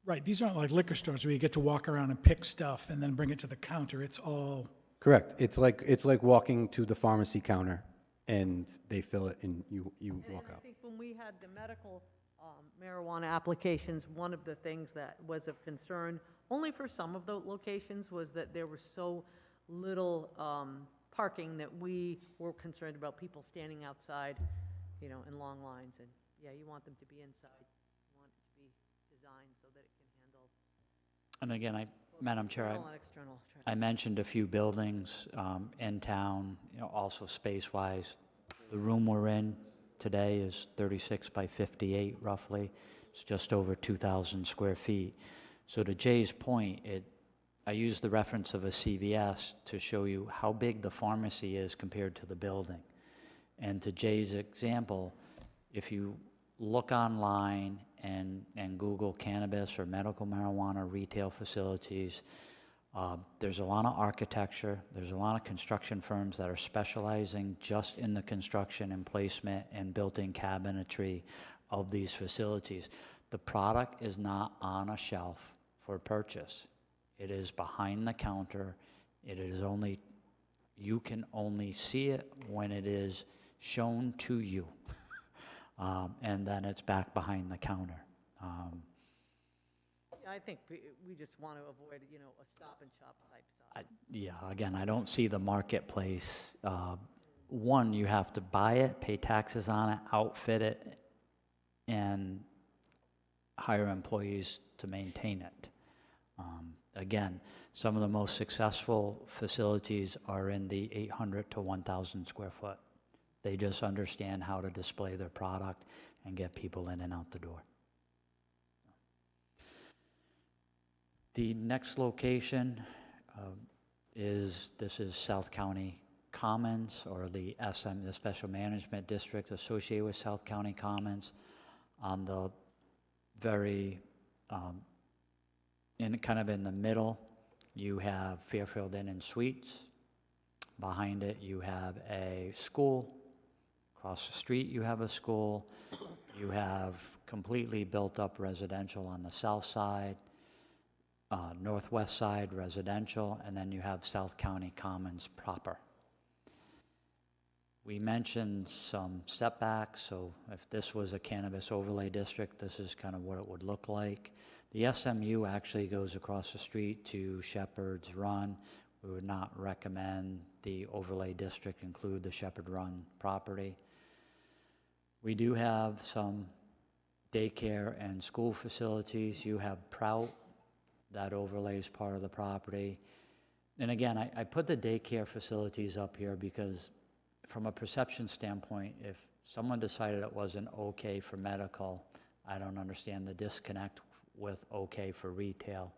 Right, these aren't like liquor stores where you get to walk around and pick stuff and then bring it to the counter. It's all, Correct. It's like walking to the pharmacy counter and they fill it and you walk And I out. think when we had the medical marijuana applications, one of the things that was of concern, only for some of the locations, was that there was so little parking that we were concerned about people standing outside, you know, in long lines. And yeah, you want them to be inside. You want it to be designed so that it can handle And again, Madam Chair, internal and external traffic. I mentioned a few buildings in town, you know, also space-wise. The room we're in today is 36 by 58 roughly. It's just over 2,000 square feet. So to Jay's point, I used the reference of a CVS to show you how big the pharmacy is compared to the building. And to Jay's example, if you look online and Google cannabis or medical marijuana retail facilities, there's a lot of architecture, there's a lot of construction firms that are specializing just in the construction and placement and built-in cabinetry of these facilities. The product is not on a shelf for purchase. It is behind the counter. It is only, you can only see it when it is shown to you. And then it's back behind the counter. I think we just want to avoid, you know, a stop and shop type size. Yeah, again, I don't see the marketplace. One, you have to buy it, pay taxes on it, outfit it, and hire employees to maintain it. Again, some of the most successful facilities are in the 800 to 1,000 square foot. They just understand how to display their product and get people in and out the door. The next location this is South County Commons, or the SM, the Special Management District associated with South County Commons. On the very, kind of in the middle, you have Fairfield Inn and Suites. Behind it, you have a school. Across the street, you have a school. You have completely built-up residential on the south side. Northwest side residential, and then you have South County Commons proper. We mentioned some setbacks, so if this was a cannabis overlay district, this is kind of what it would look like. The SMU actually goes across the street to Shepherd's Run. We would not recommend the overlay district include the Shepherd Run property. We do have some daycare and school facilities. You have Prout. That overlays part of the property. And again, I put the daycare facilities up here because from a perception standpoint, if someone decided it wasn't okay for medical, I don't understand the disconnect with okay for retail.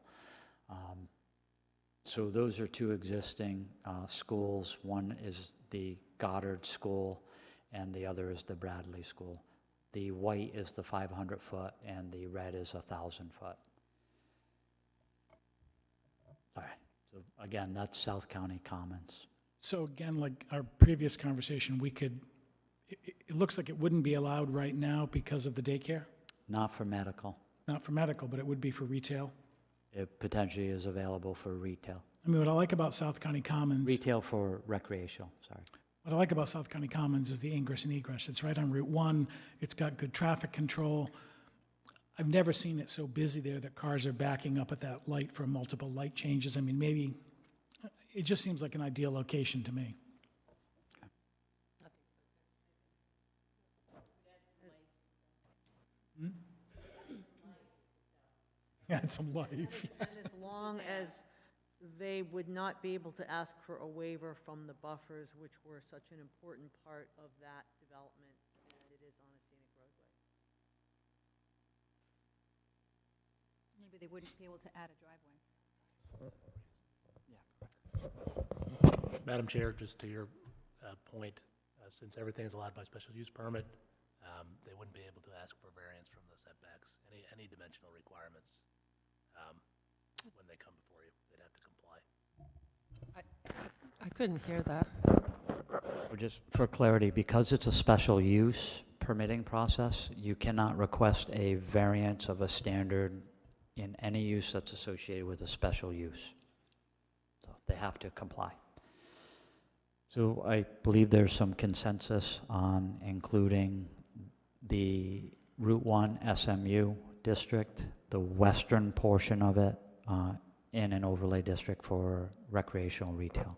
So those are two existing schools. One is the Goddard School and the other is the Bradley School. The white is the 500-foot and the red is 1,000-foot. All right, so again, that's South County Commons. So again, like our previous conversation, we could, it looks like it wouldn't be allowed right now because of the daycare? Not for medical. Not for medical, but it would be for retail? It potentially is available for retail. I mean, what I like about South County Commons, Retail for recreational, sorry. what I like about South County Commons is the ingress and egress. It's right on Route 1, it's got good traffic control. I've never seen it so busy there that cars are backing up at that light for multiple light changes. I mean, maybe, it just seems like an ideal location to me. Yeah, it's some life. And as long as they would not be able to ask for a waiver from the buffers, which were such an important part of that development, and it is on a scenic roadway. Maybe they wouldn't be able to add a driveway. Madam Chair, just to your point, since everything is allowed by special use permit, they wouldn't be able to ask for variance from the setbacks, any dimensional requirements. When they come before you, they'd have to comply. I couldn't hear that. Or just for clarity, because it's a special use permitting process, you cannot request a variance of a standard in any use that's associated with a special use. So they have to comply. So I believe there's some consensus on including the Route 1 SMU district, the western portion of it, in an overlay district for recreational retail.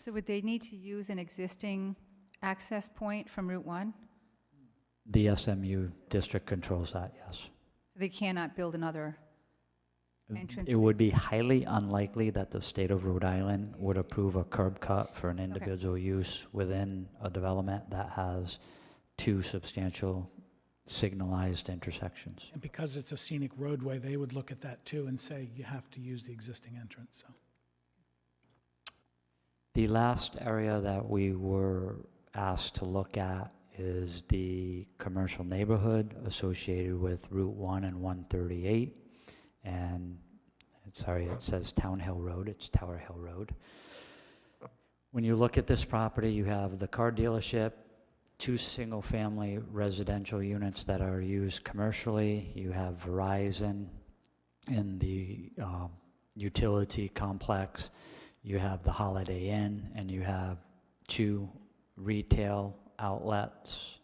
So would they need to use an existing access point from Route 1? The SMU district controls that, yes. So they cannot build another entrance? It would be highly unlikely that the state of Rhode Island would approve a curb cut for an individual use within a development that has two substantial signalized intersections. And because it's a scenic roadway, they would look at that too and say, you have to use the existing entrance, so. The last area that we were asked to look at is the commercial neighborhood associated with Route 1 and 138. And, sorry, it says Town Hill Road, it's Tower Hill Road. When you look at this property, you have the car dealership, two single-family residential units that are used commercially. You have Verizon in the utility complex. You have the Holiday Inn, and you have two retail outlets,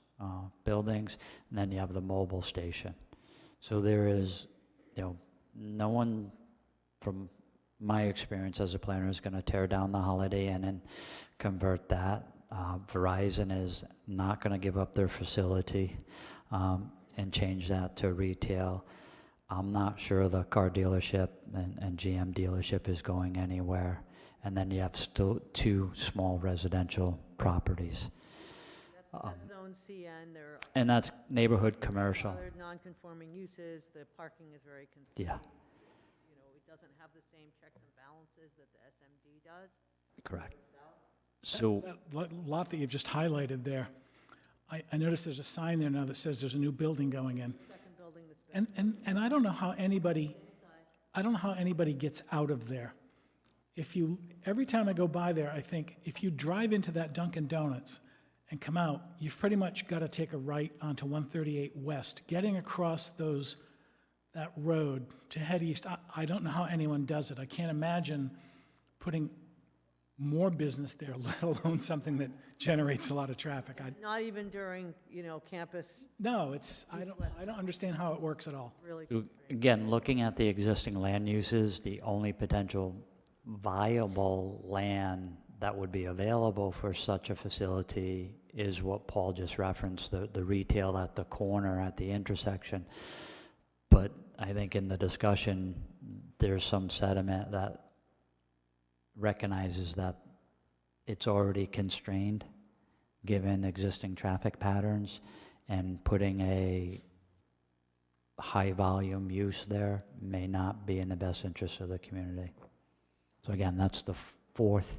buildings, and then you have the mobile station. So there is, no one, from my experience as a planner, is going to tear down the Holiday Inn and convert that. Verizon is not going to give up their facility and change that to retail. I'm not sure the car dealership and GM dealership is going anywhere. And then you have still two small residential properties. That's Zone CN, there are And that's neighborhood commercial. other non-conforming uses, the parking is very constrained. Yeah, It doesn't have the same checks and balances that the SMD does. correct. So, That lot that you've just highlighted there, I noticed there's a sign there now that says there's a new building going in. Second building that's been And I don't know how anybody gets out of there. Every time I go by there, I think if you drive into that Dunkin' Donuts and come out, you've pretty much got to take a right onto 138 West. Getting across that road to head east, I don't know how anyone does it. I can't imagine putting more business there, let alone something that generates a lot of traffic. Not even during, campus, No, I don't understand how it works at all. really. again, looking at the existing land uses, the only potential viable land that would be available for such a facility is what Paul just referenced, the retail at the corner at the intersection. But I think in the discussion, there's some sentiment that recognizes that it's already constrained given existing traffic patterns, and putting a high volume use there may not be in the best interest of the community. So again, that's the fourth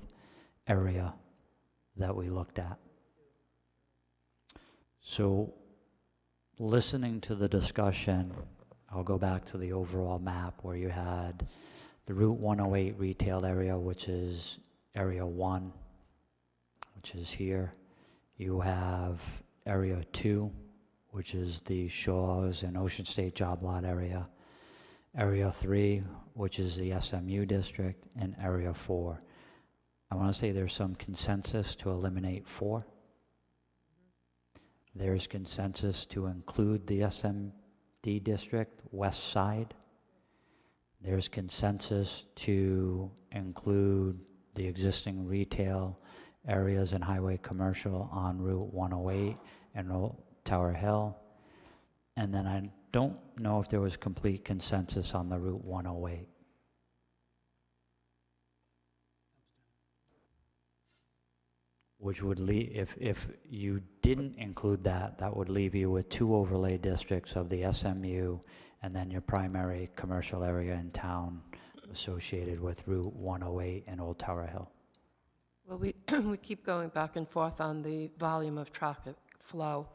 area that we looked at. So listening to the discussion, I'll go back to the overall map where you had the Route 108 retail area, which is Area 1, which is here. You have Area 2, which is the Shaw's and Ocean State Job Lot area. Area 3, which is the SMU district, and Area 4. I want to say there's some consensus to eliminate 4. There's consensus to include the SMD district, west side. There's consensus to include the existing retail areas and highway commercial on Route 108 and Old Tower Hill. And then I don't know if there was complete consensus on the Route 108. Which would leave, if you didn't include that, that would leave you with 2 overlay districts of the SMU and then your primary commercial area in town associated with Route 108 and Old Tower Hill. Well, we keep going back and forth on the volume of traffic flow.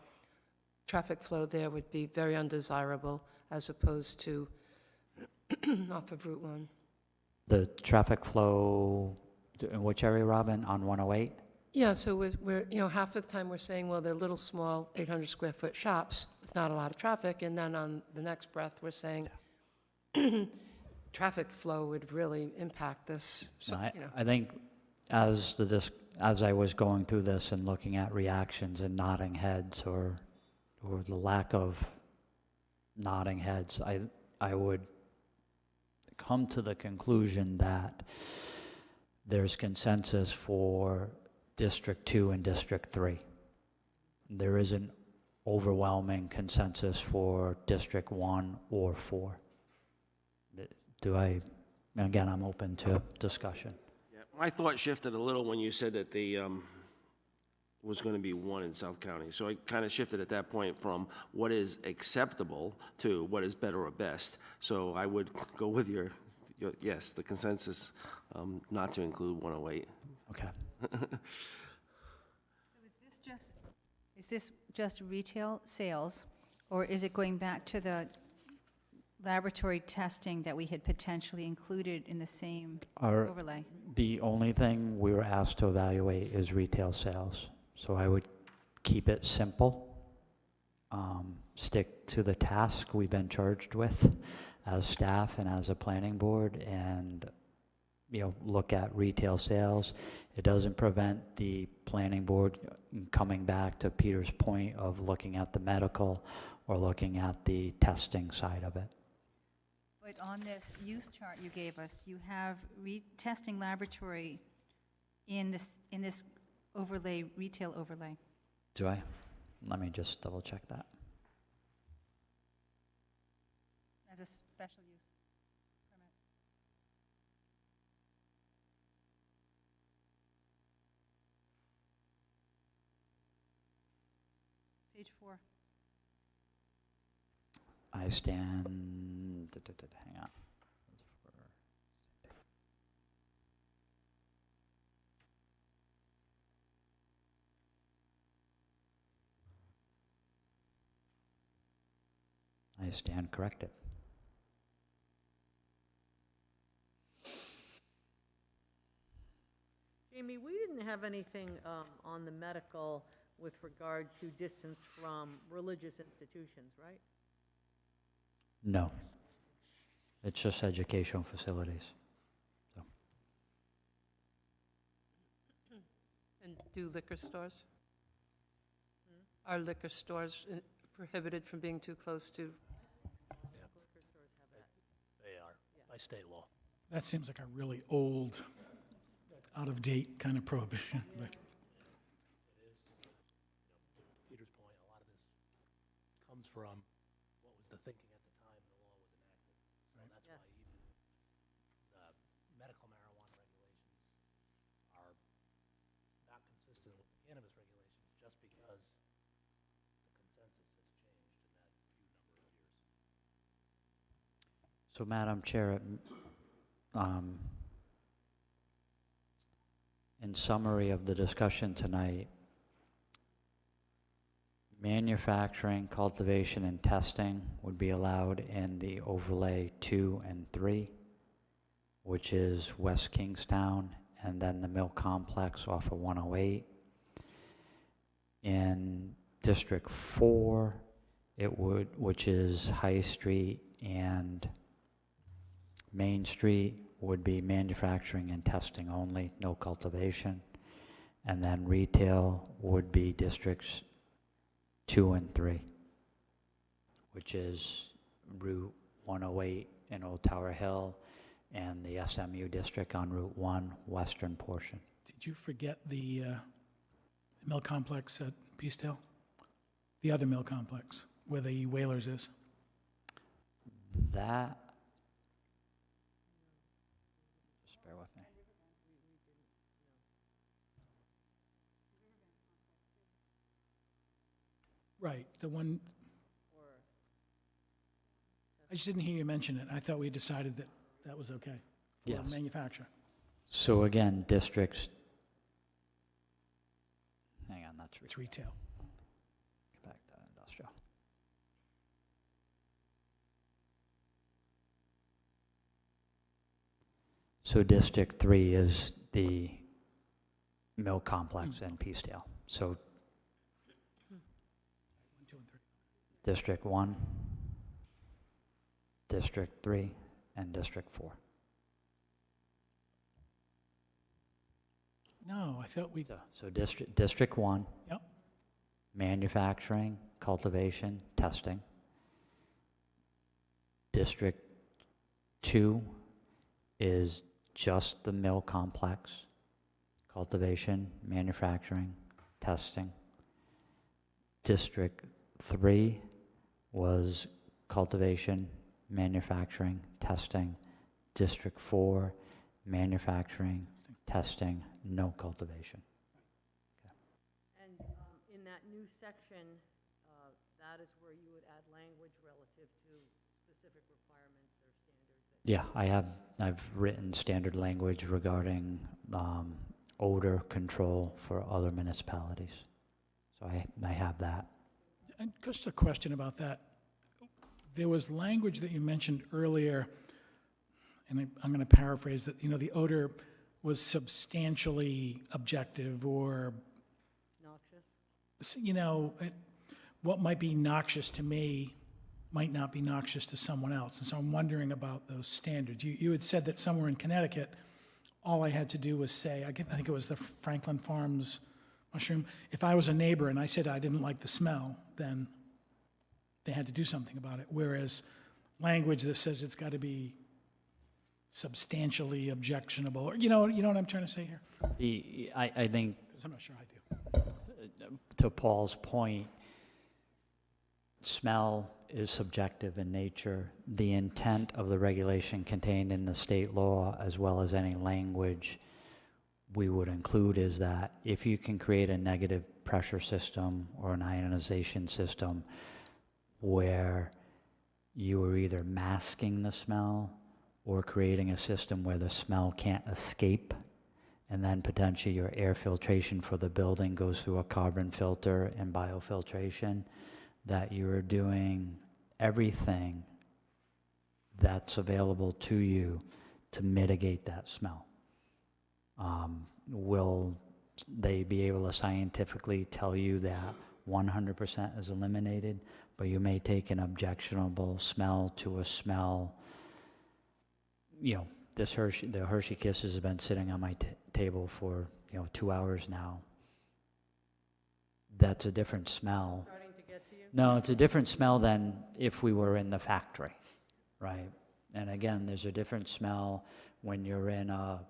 Traffic flow there would be very undesirable as opposed to off of Route 1. The traffic flow, in which area, Robin? On 108? Yeah, so we're, you know, half of the time we're saying, well, they're little, small, 800 square foot shops with not a lot of traffic, and then on the next breath, we're saying traffic flow would really impact this, so, No, you know. I think as I was going through this and looking at reactions and nodding heads or the lack of nodding heads, I would come to the conclusion that there's consensus for District 2 and District 3. There is an overwhelming consensus for District 1 or 4. Again, I'm open to discussion. Yeah, my thought shifted a little when you said that the, was going to be 1 in South County. So I kind of shifted at that point from what is acceptable to what is better or best. So I would go with your yes, the consensus not to include 108. Okay. Is this just retail sales, or is it going back to the laboratory testing that we had potentially included in the same overlay? The only thing we were asked to evaluate is retail sales. So I would keep it simple, stick to the task we've been charged with as staff and as a planning board, and look at retail sales. It doesn't prevent the planning board coming back to Peter's point of looking at the medical or looking at the testing side of it. But on this use chart you gave us, you have testing laboratory in this overlay, retail overlay. Do I? Let me just double check that. As a special use permit. Page 4. I stand, hang on. I stand corrected. Jamie, we didn't have anything on the medical with regard to distance from religious institutions, right? No. It's just educational facilities. So, And do liquor stores? Are liquor stores prohibited from being too close to? Liquor stores have that. They are, by state law. That seems like a really old, out-of-date kind of prohibition, but Peter's point, a lot of this comes from what was the thinking at the time the law was enacted. So that's why even the medical marijuana regulations are not consistent with the cannabis regulations just because the consensus has changed in that few number of years. so Madam Chair, in summary of the discussion tonight, manufacturing, cultivation, and testing would be allowed in the overlay 2 and 3, which is West Kingstown, and then the mill complex off of 108. In District 4, it would, which is High Street and Main Street, would be manufacturing and testing only, no cultivation. And then retail would be districts 2 and 3, which is Route 108 in Old Tower Hill and the SMU district on Route 1, western portion. Did you forget the mill complex at Peacedale? The other mill complex, where the Whalers is? That, just bear with me. Right, the one, I just didn't hear you mention it. I thought we decided that that was okay for Yes. manufacture. So again, districts, hang on, that's It's retail. Get back to industrial. So District 3 is the mill complex in Peacedale. So 1, 2, and 3. District 1, District 3, and District 4. No, I thought we, So District 1. Yep. Manufacturing, cultivation, testing. District 2 is just the mill complex, cultivation, manufacturing, testing. District 3 was cultivation, manufacturing, testing. District 4, manufacturing, testing, no cultivation. And in that new section, that is where you would add language relative to specific requirements or standards that... Yeah, I've written standard language regarding odor control for other municipalities. So I have that. and just a question about that. There was language that you mentioned earlier, and I'm going to paraphrase that, the odor was substantially objective, or, Noxious? what might be noxious to me might not be noxious to someone else. And so I'm wondering about those standards. You had said that somewhere in Connecticut, all I had to do was say, I think it was the Franklin Farms mushroom. If I was a neighbor and I said I didn't like the smell, then they had to do something about it. Whereas language that says it's got to be substantially objectionable, or, you know what I'm trying to say here? I think, 'Cause I'm not sure I do. to Paul's point, smell is subjective in nature. The intent of the regulation contained in the state law, as well as any language we would include, is that if you can create a negative pressure system or an ionization system where you are either masking the smell or creating a system where the smell can't escape, and then potentially your air filtration for the building goes through a carbon filter and biofiltration, that you're doing everything that's available to you to mitigate that smell. Will they be able to scientifically tell you that 100% is eliminated, but you may take an objectionable smell to a smell? The Hershey Kisses have been sitting on my table for 2 hours now. That's a different smell. Starting to get to you? No, it's a different smell than if we were in the factory, right? And again, there's a different smell when you're in a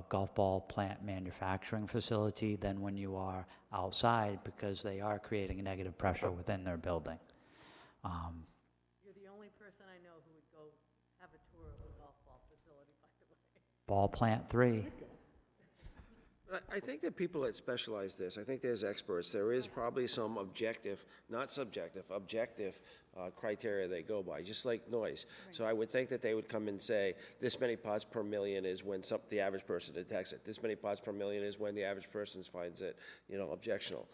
golf ball plant manufacturing facility than when you are outside, because they are creating negative pressure within their building. You're the only person I know who would go have a tour of a golf ball facility, by the way. Ball plant 3. But I think that people that specialize this, I think there's experts, there is probably some objective, not subjective, objective criteria they go by, just like noise. So I would think that they would come and say, this many parts per million is when the average person detects it. This many parts per million is when the average person finds it, objectional.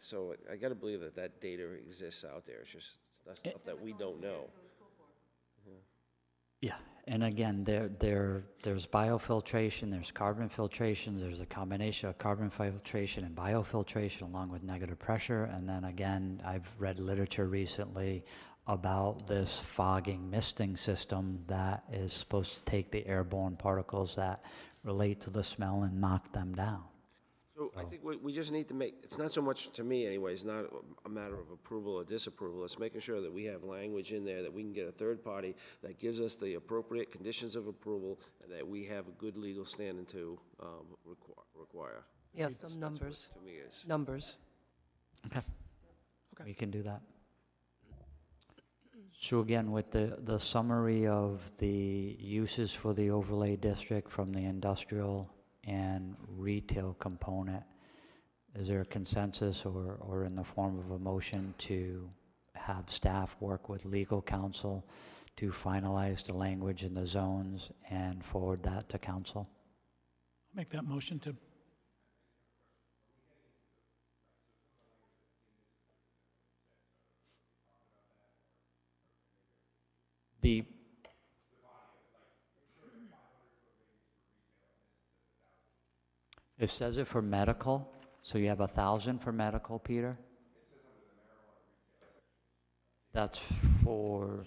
So I got to believe that that data exists out there. It's just that's stuff that we don't know. Yeah, and again, there's biofiltration, there's carbon filtration, there's a combination of carbon filtration and biofiltration along with negative pressure. And then again, I've read literature recently about this fogging misting system that is supposed to take the airborne particles that relate to the smell and knock them down. So I think we just need to make, it's not so much, to me anyway, it's not a matter of approval or disapproval. It's making sure that we have language in there that we can get a third party that gives us the appropriate conditions of approval and that we have a good legal standing to require. Yes, some numbers, To me is. numbers. Okay. We can do that. So again, with the summary of the uses for the overlay district from the industrial and retail component, is there a consensus or in the form of a motion to have staff work with legal counsel to finalize the language in the zones and forward that to council? Make that motion to, The It says it for medical, so you have 1,000 for medical, Peter? That's for...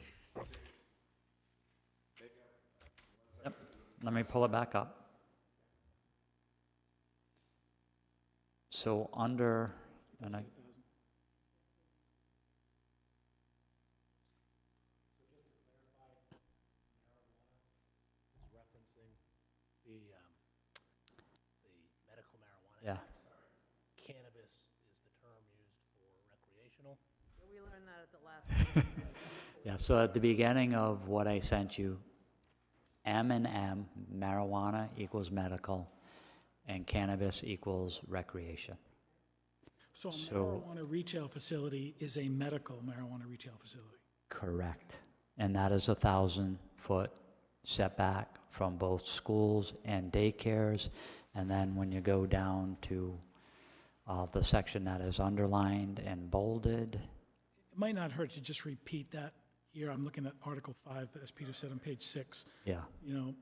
Yep, let me pull it back up. So under, and I, Referencing the medical marijuana. yeah, Cannabis is the term used for recreational. We learned that at the last meeting. yeah, so at the beginning of what I sent you, M&M, marijuana equals medical, and cannabis equals recreation. so a So- marijuana retail facility is a medical marijuana retail facility. Correct. And that is 1,000-foot setback from both schools and daycares. And then when you go down to the section that is underlined and bolded, It might not hurt to just repeat that here. I'm looking at Article 5, as Peter said on page 6, yeah. you know,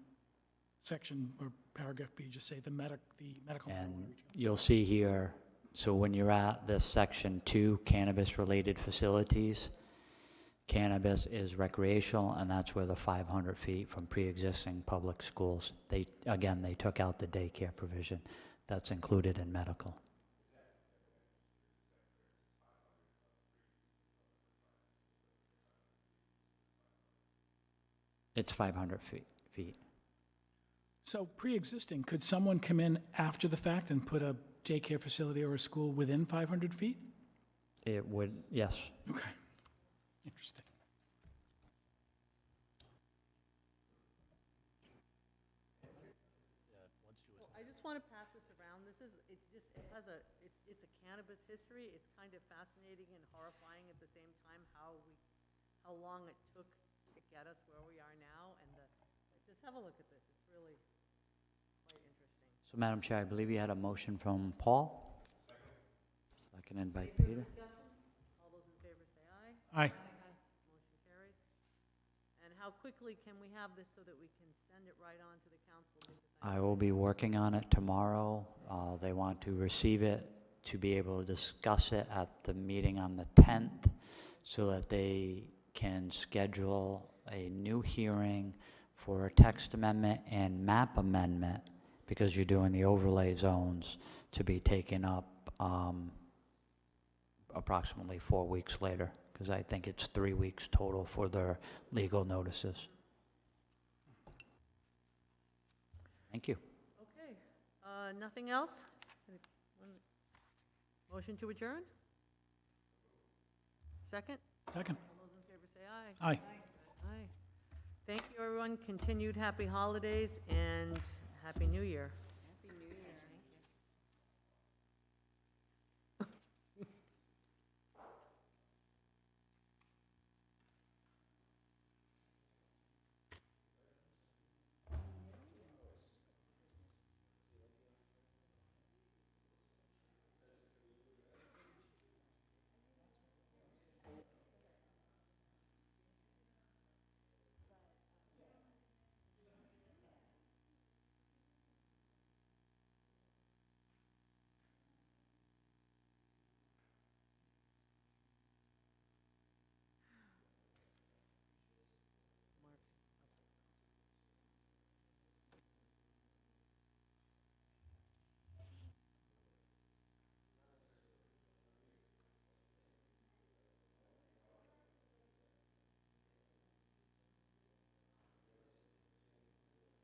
section or paragraph B, just say the medical marijuana And retail. you'll see here, so when you're at this section 2, cannabis-related facilities, cannabis is recreational, and that's where the 500 feet from pre-existing public schools. They took out the daycare provision. That's included in medical. It's 500 feet. So pre-existing, could someone come in after the fact and put a daycare facility or a school within 500 feet? It would, yes. Okay, interesting. I just want to pass this around. This is, it has it's a cannabis history. It's kind of fascinating and horrifying at the same time how long it took to get us where we are now. And just have a look at this. It's really quite interesting. So, Madam Chair, I believe you had a motion from Paul? Seconded by Peter. All those in favor say aye. Aye. Motion carries. And how quickly can we have this so that we can send it right on to the council? I will be working on it tomorrow. They want to receive it to be able to discuss it at the meeting on the 10th so that they can schedule a new hearing for a text amendment and map amendment, because you're doing the overlay zones, to be taken up approximately 4 weeks later, because I think it's 3 weeks total for their legal notices. Thank you. Okay, nothing else? Motion to adjourn? Second? Second. All those in favor say aye. Aye. Aye. Thank you, everyone. Continued happy holidays and Happy New Year.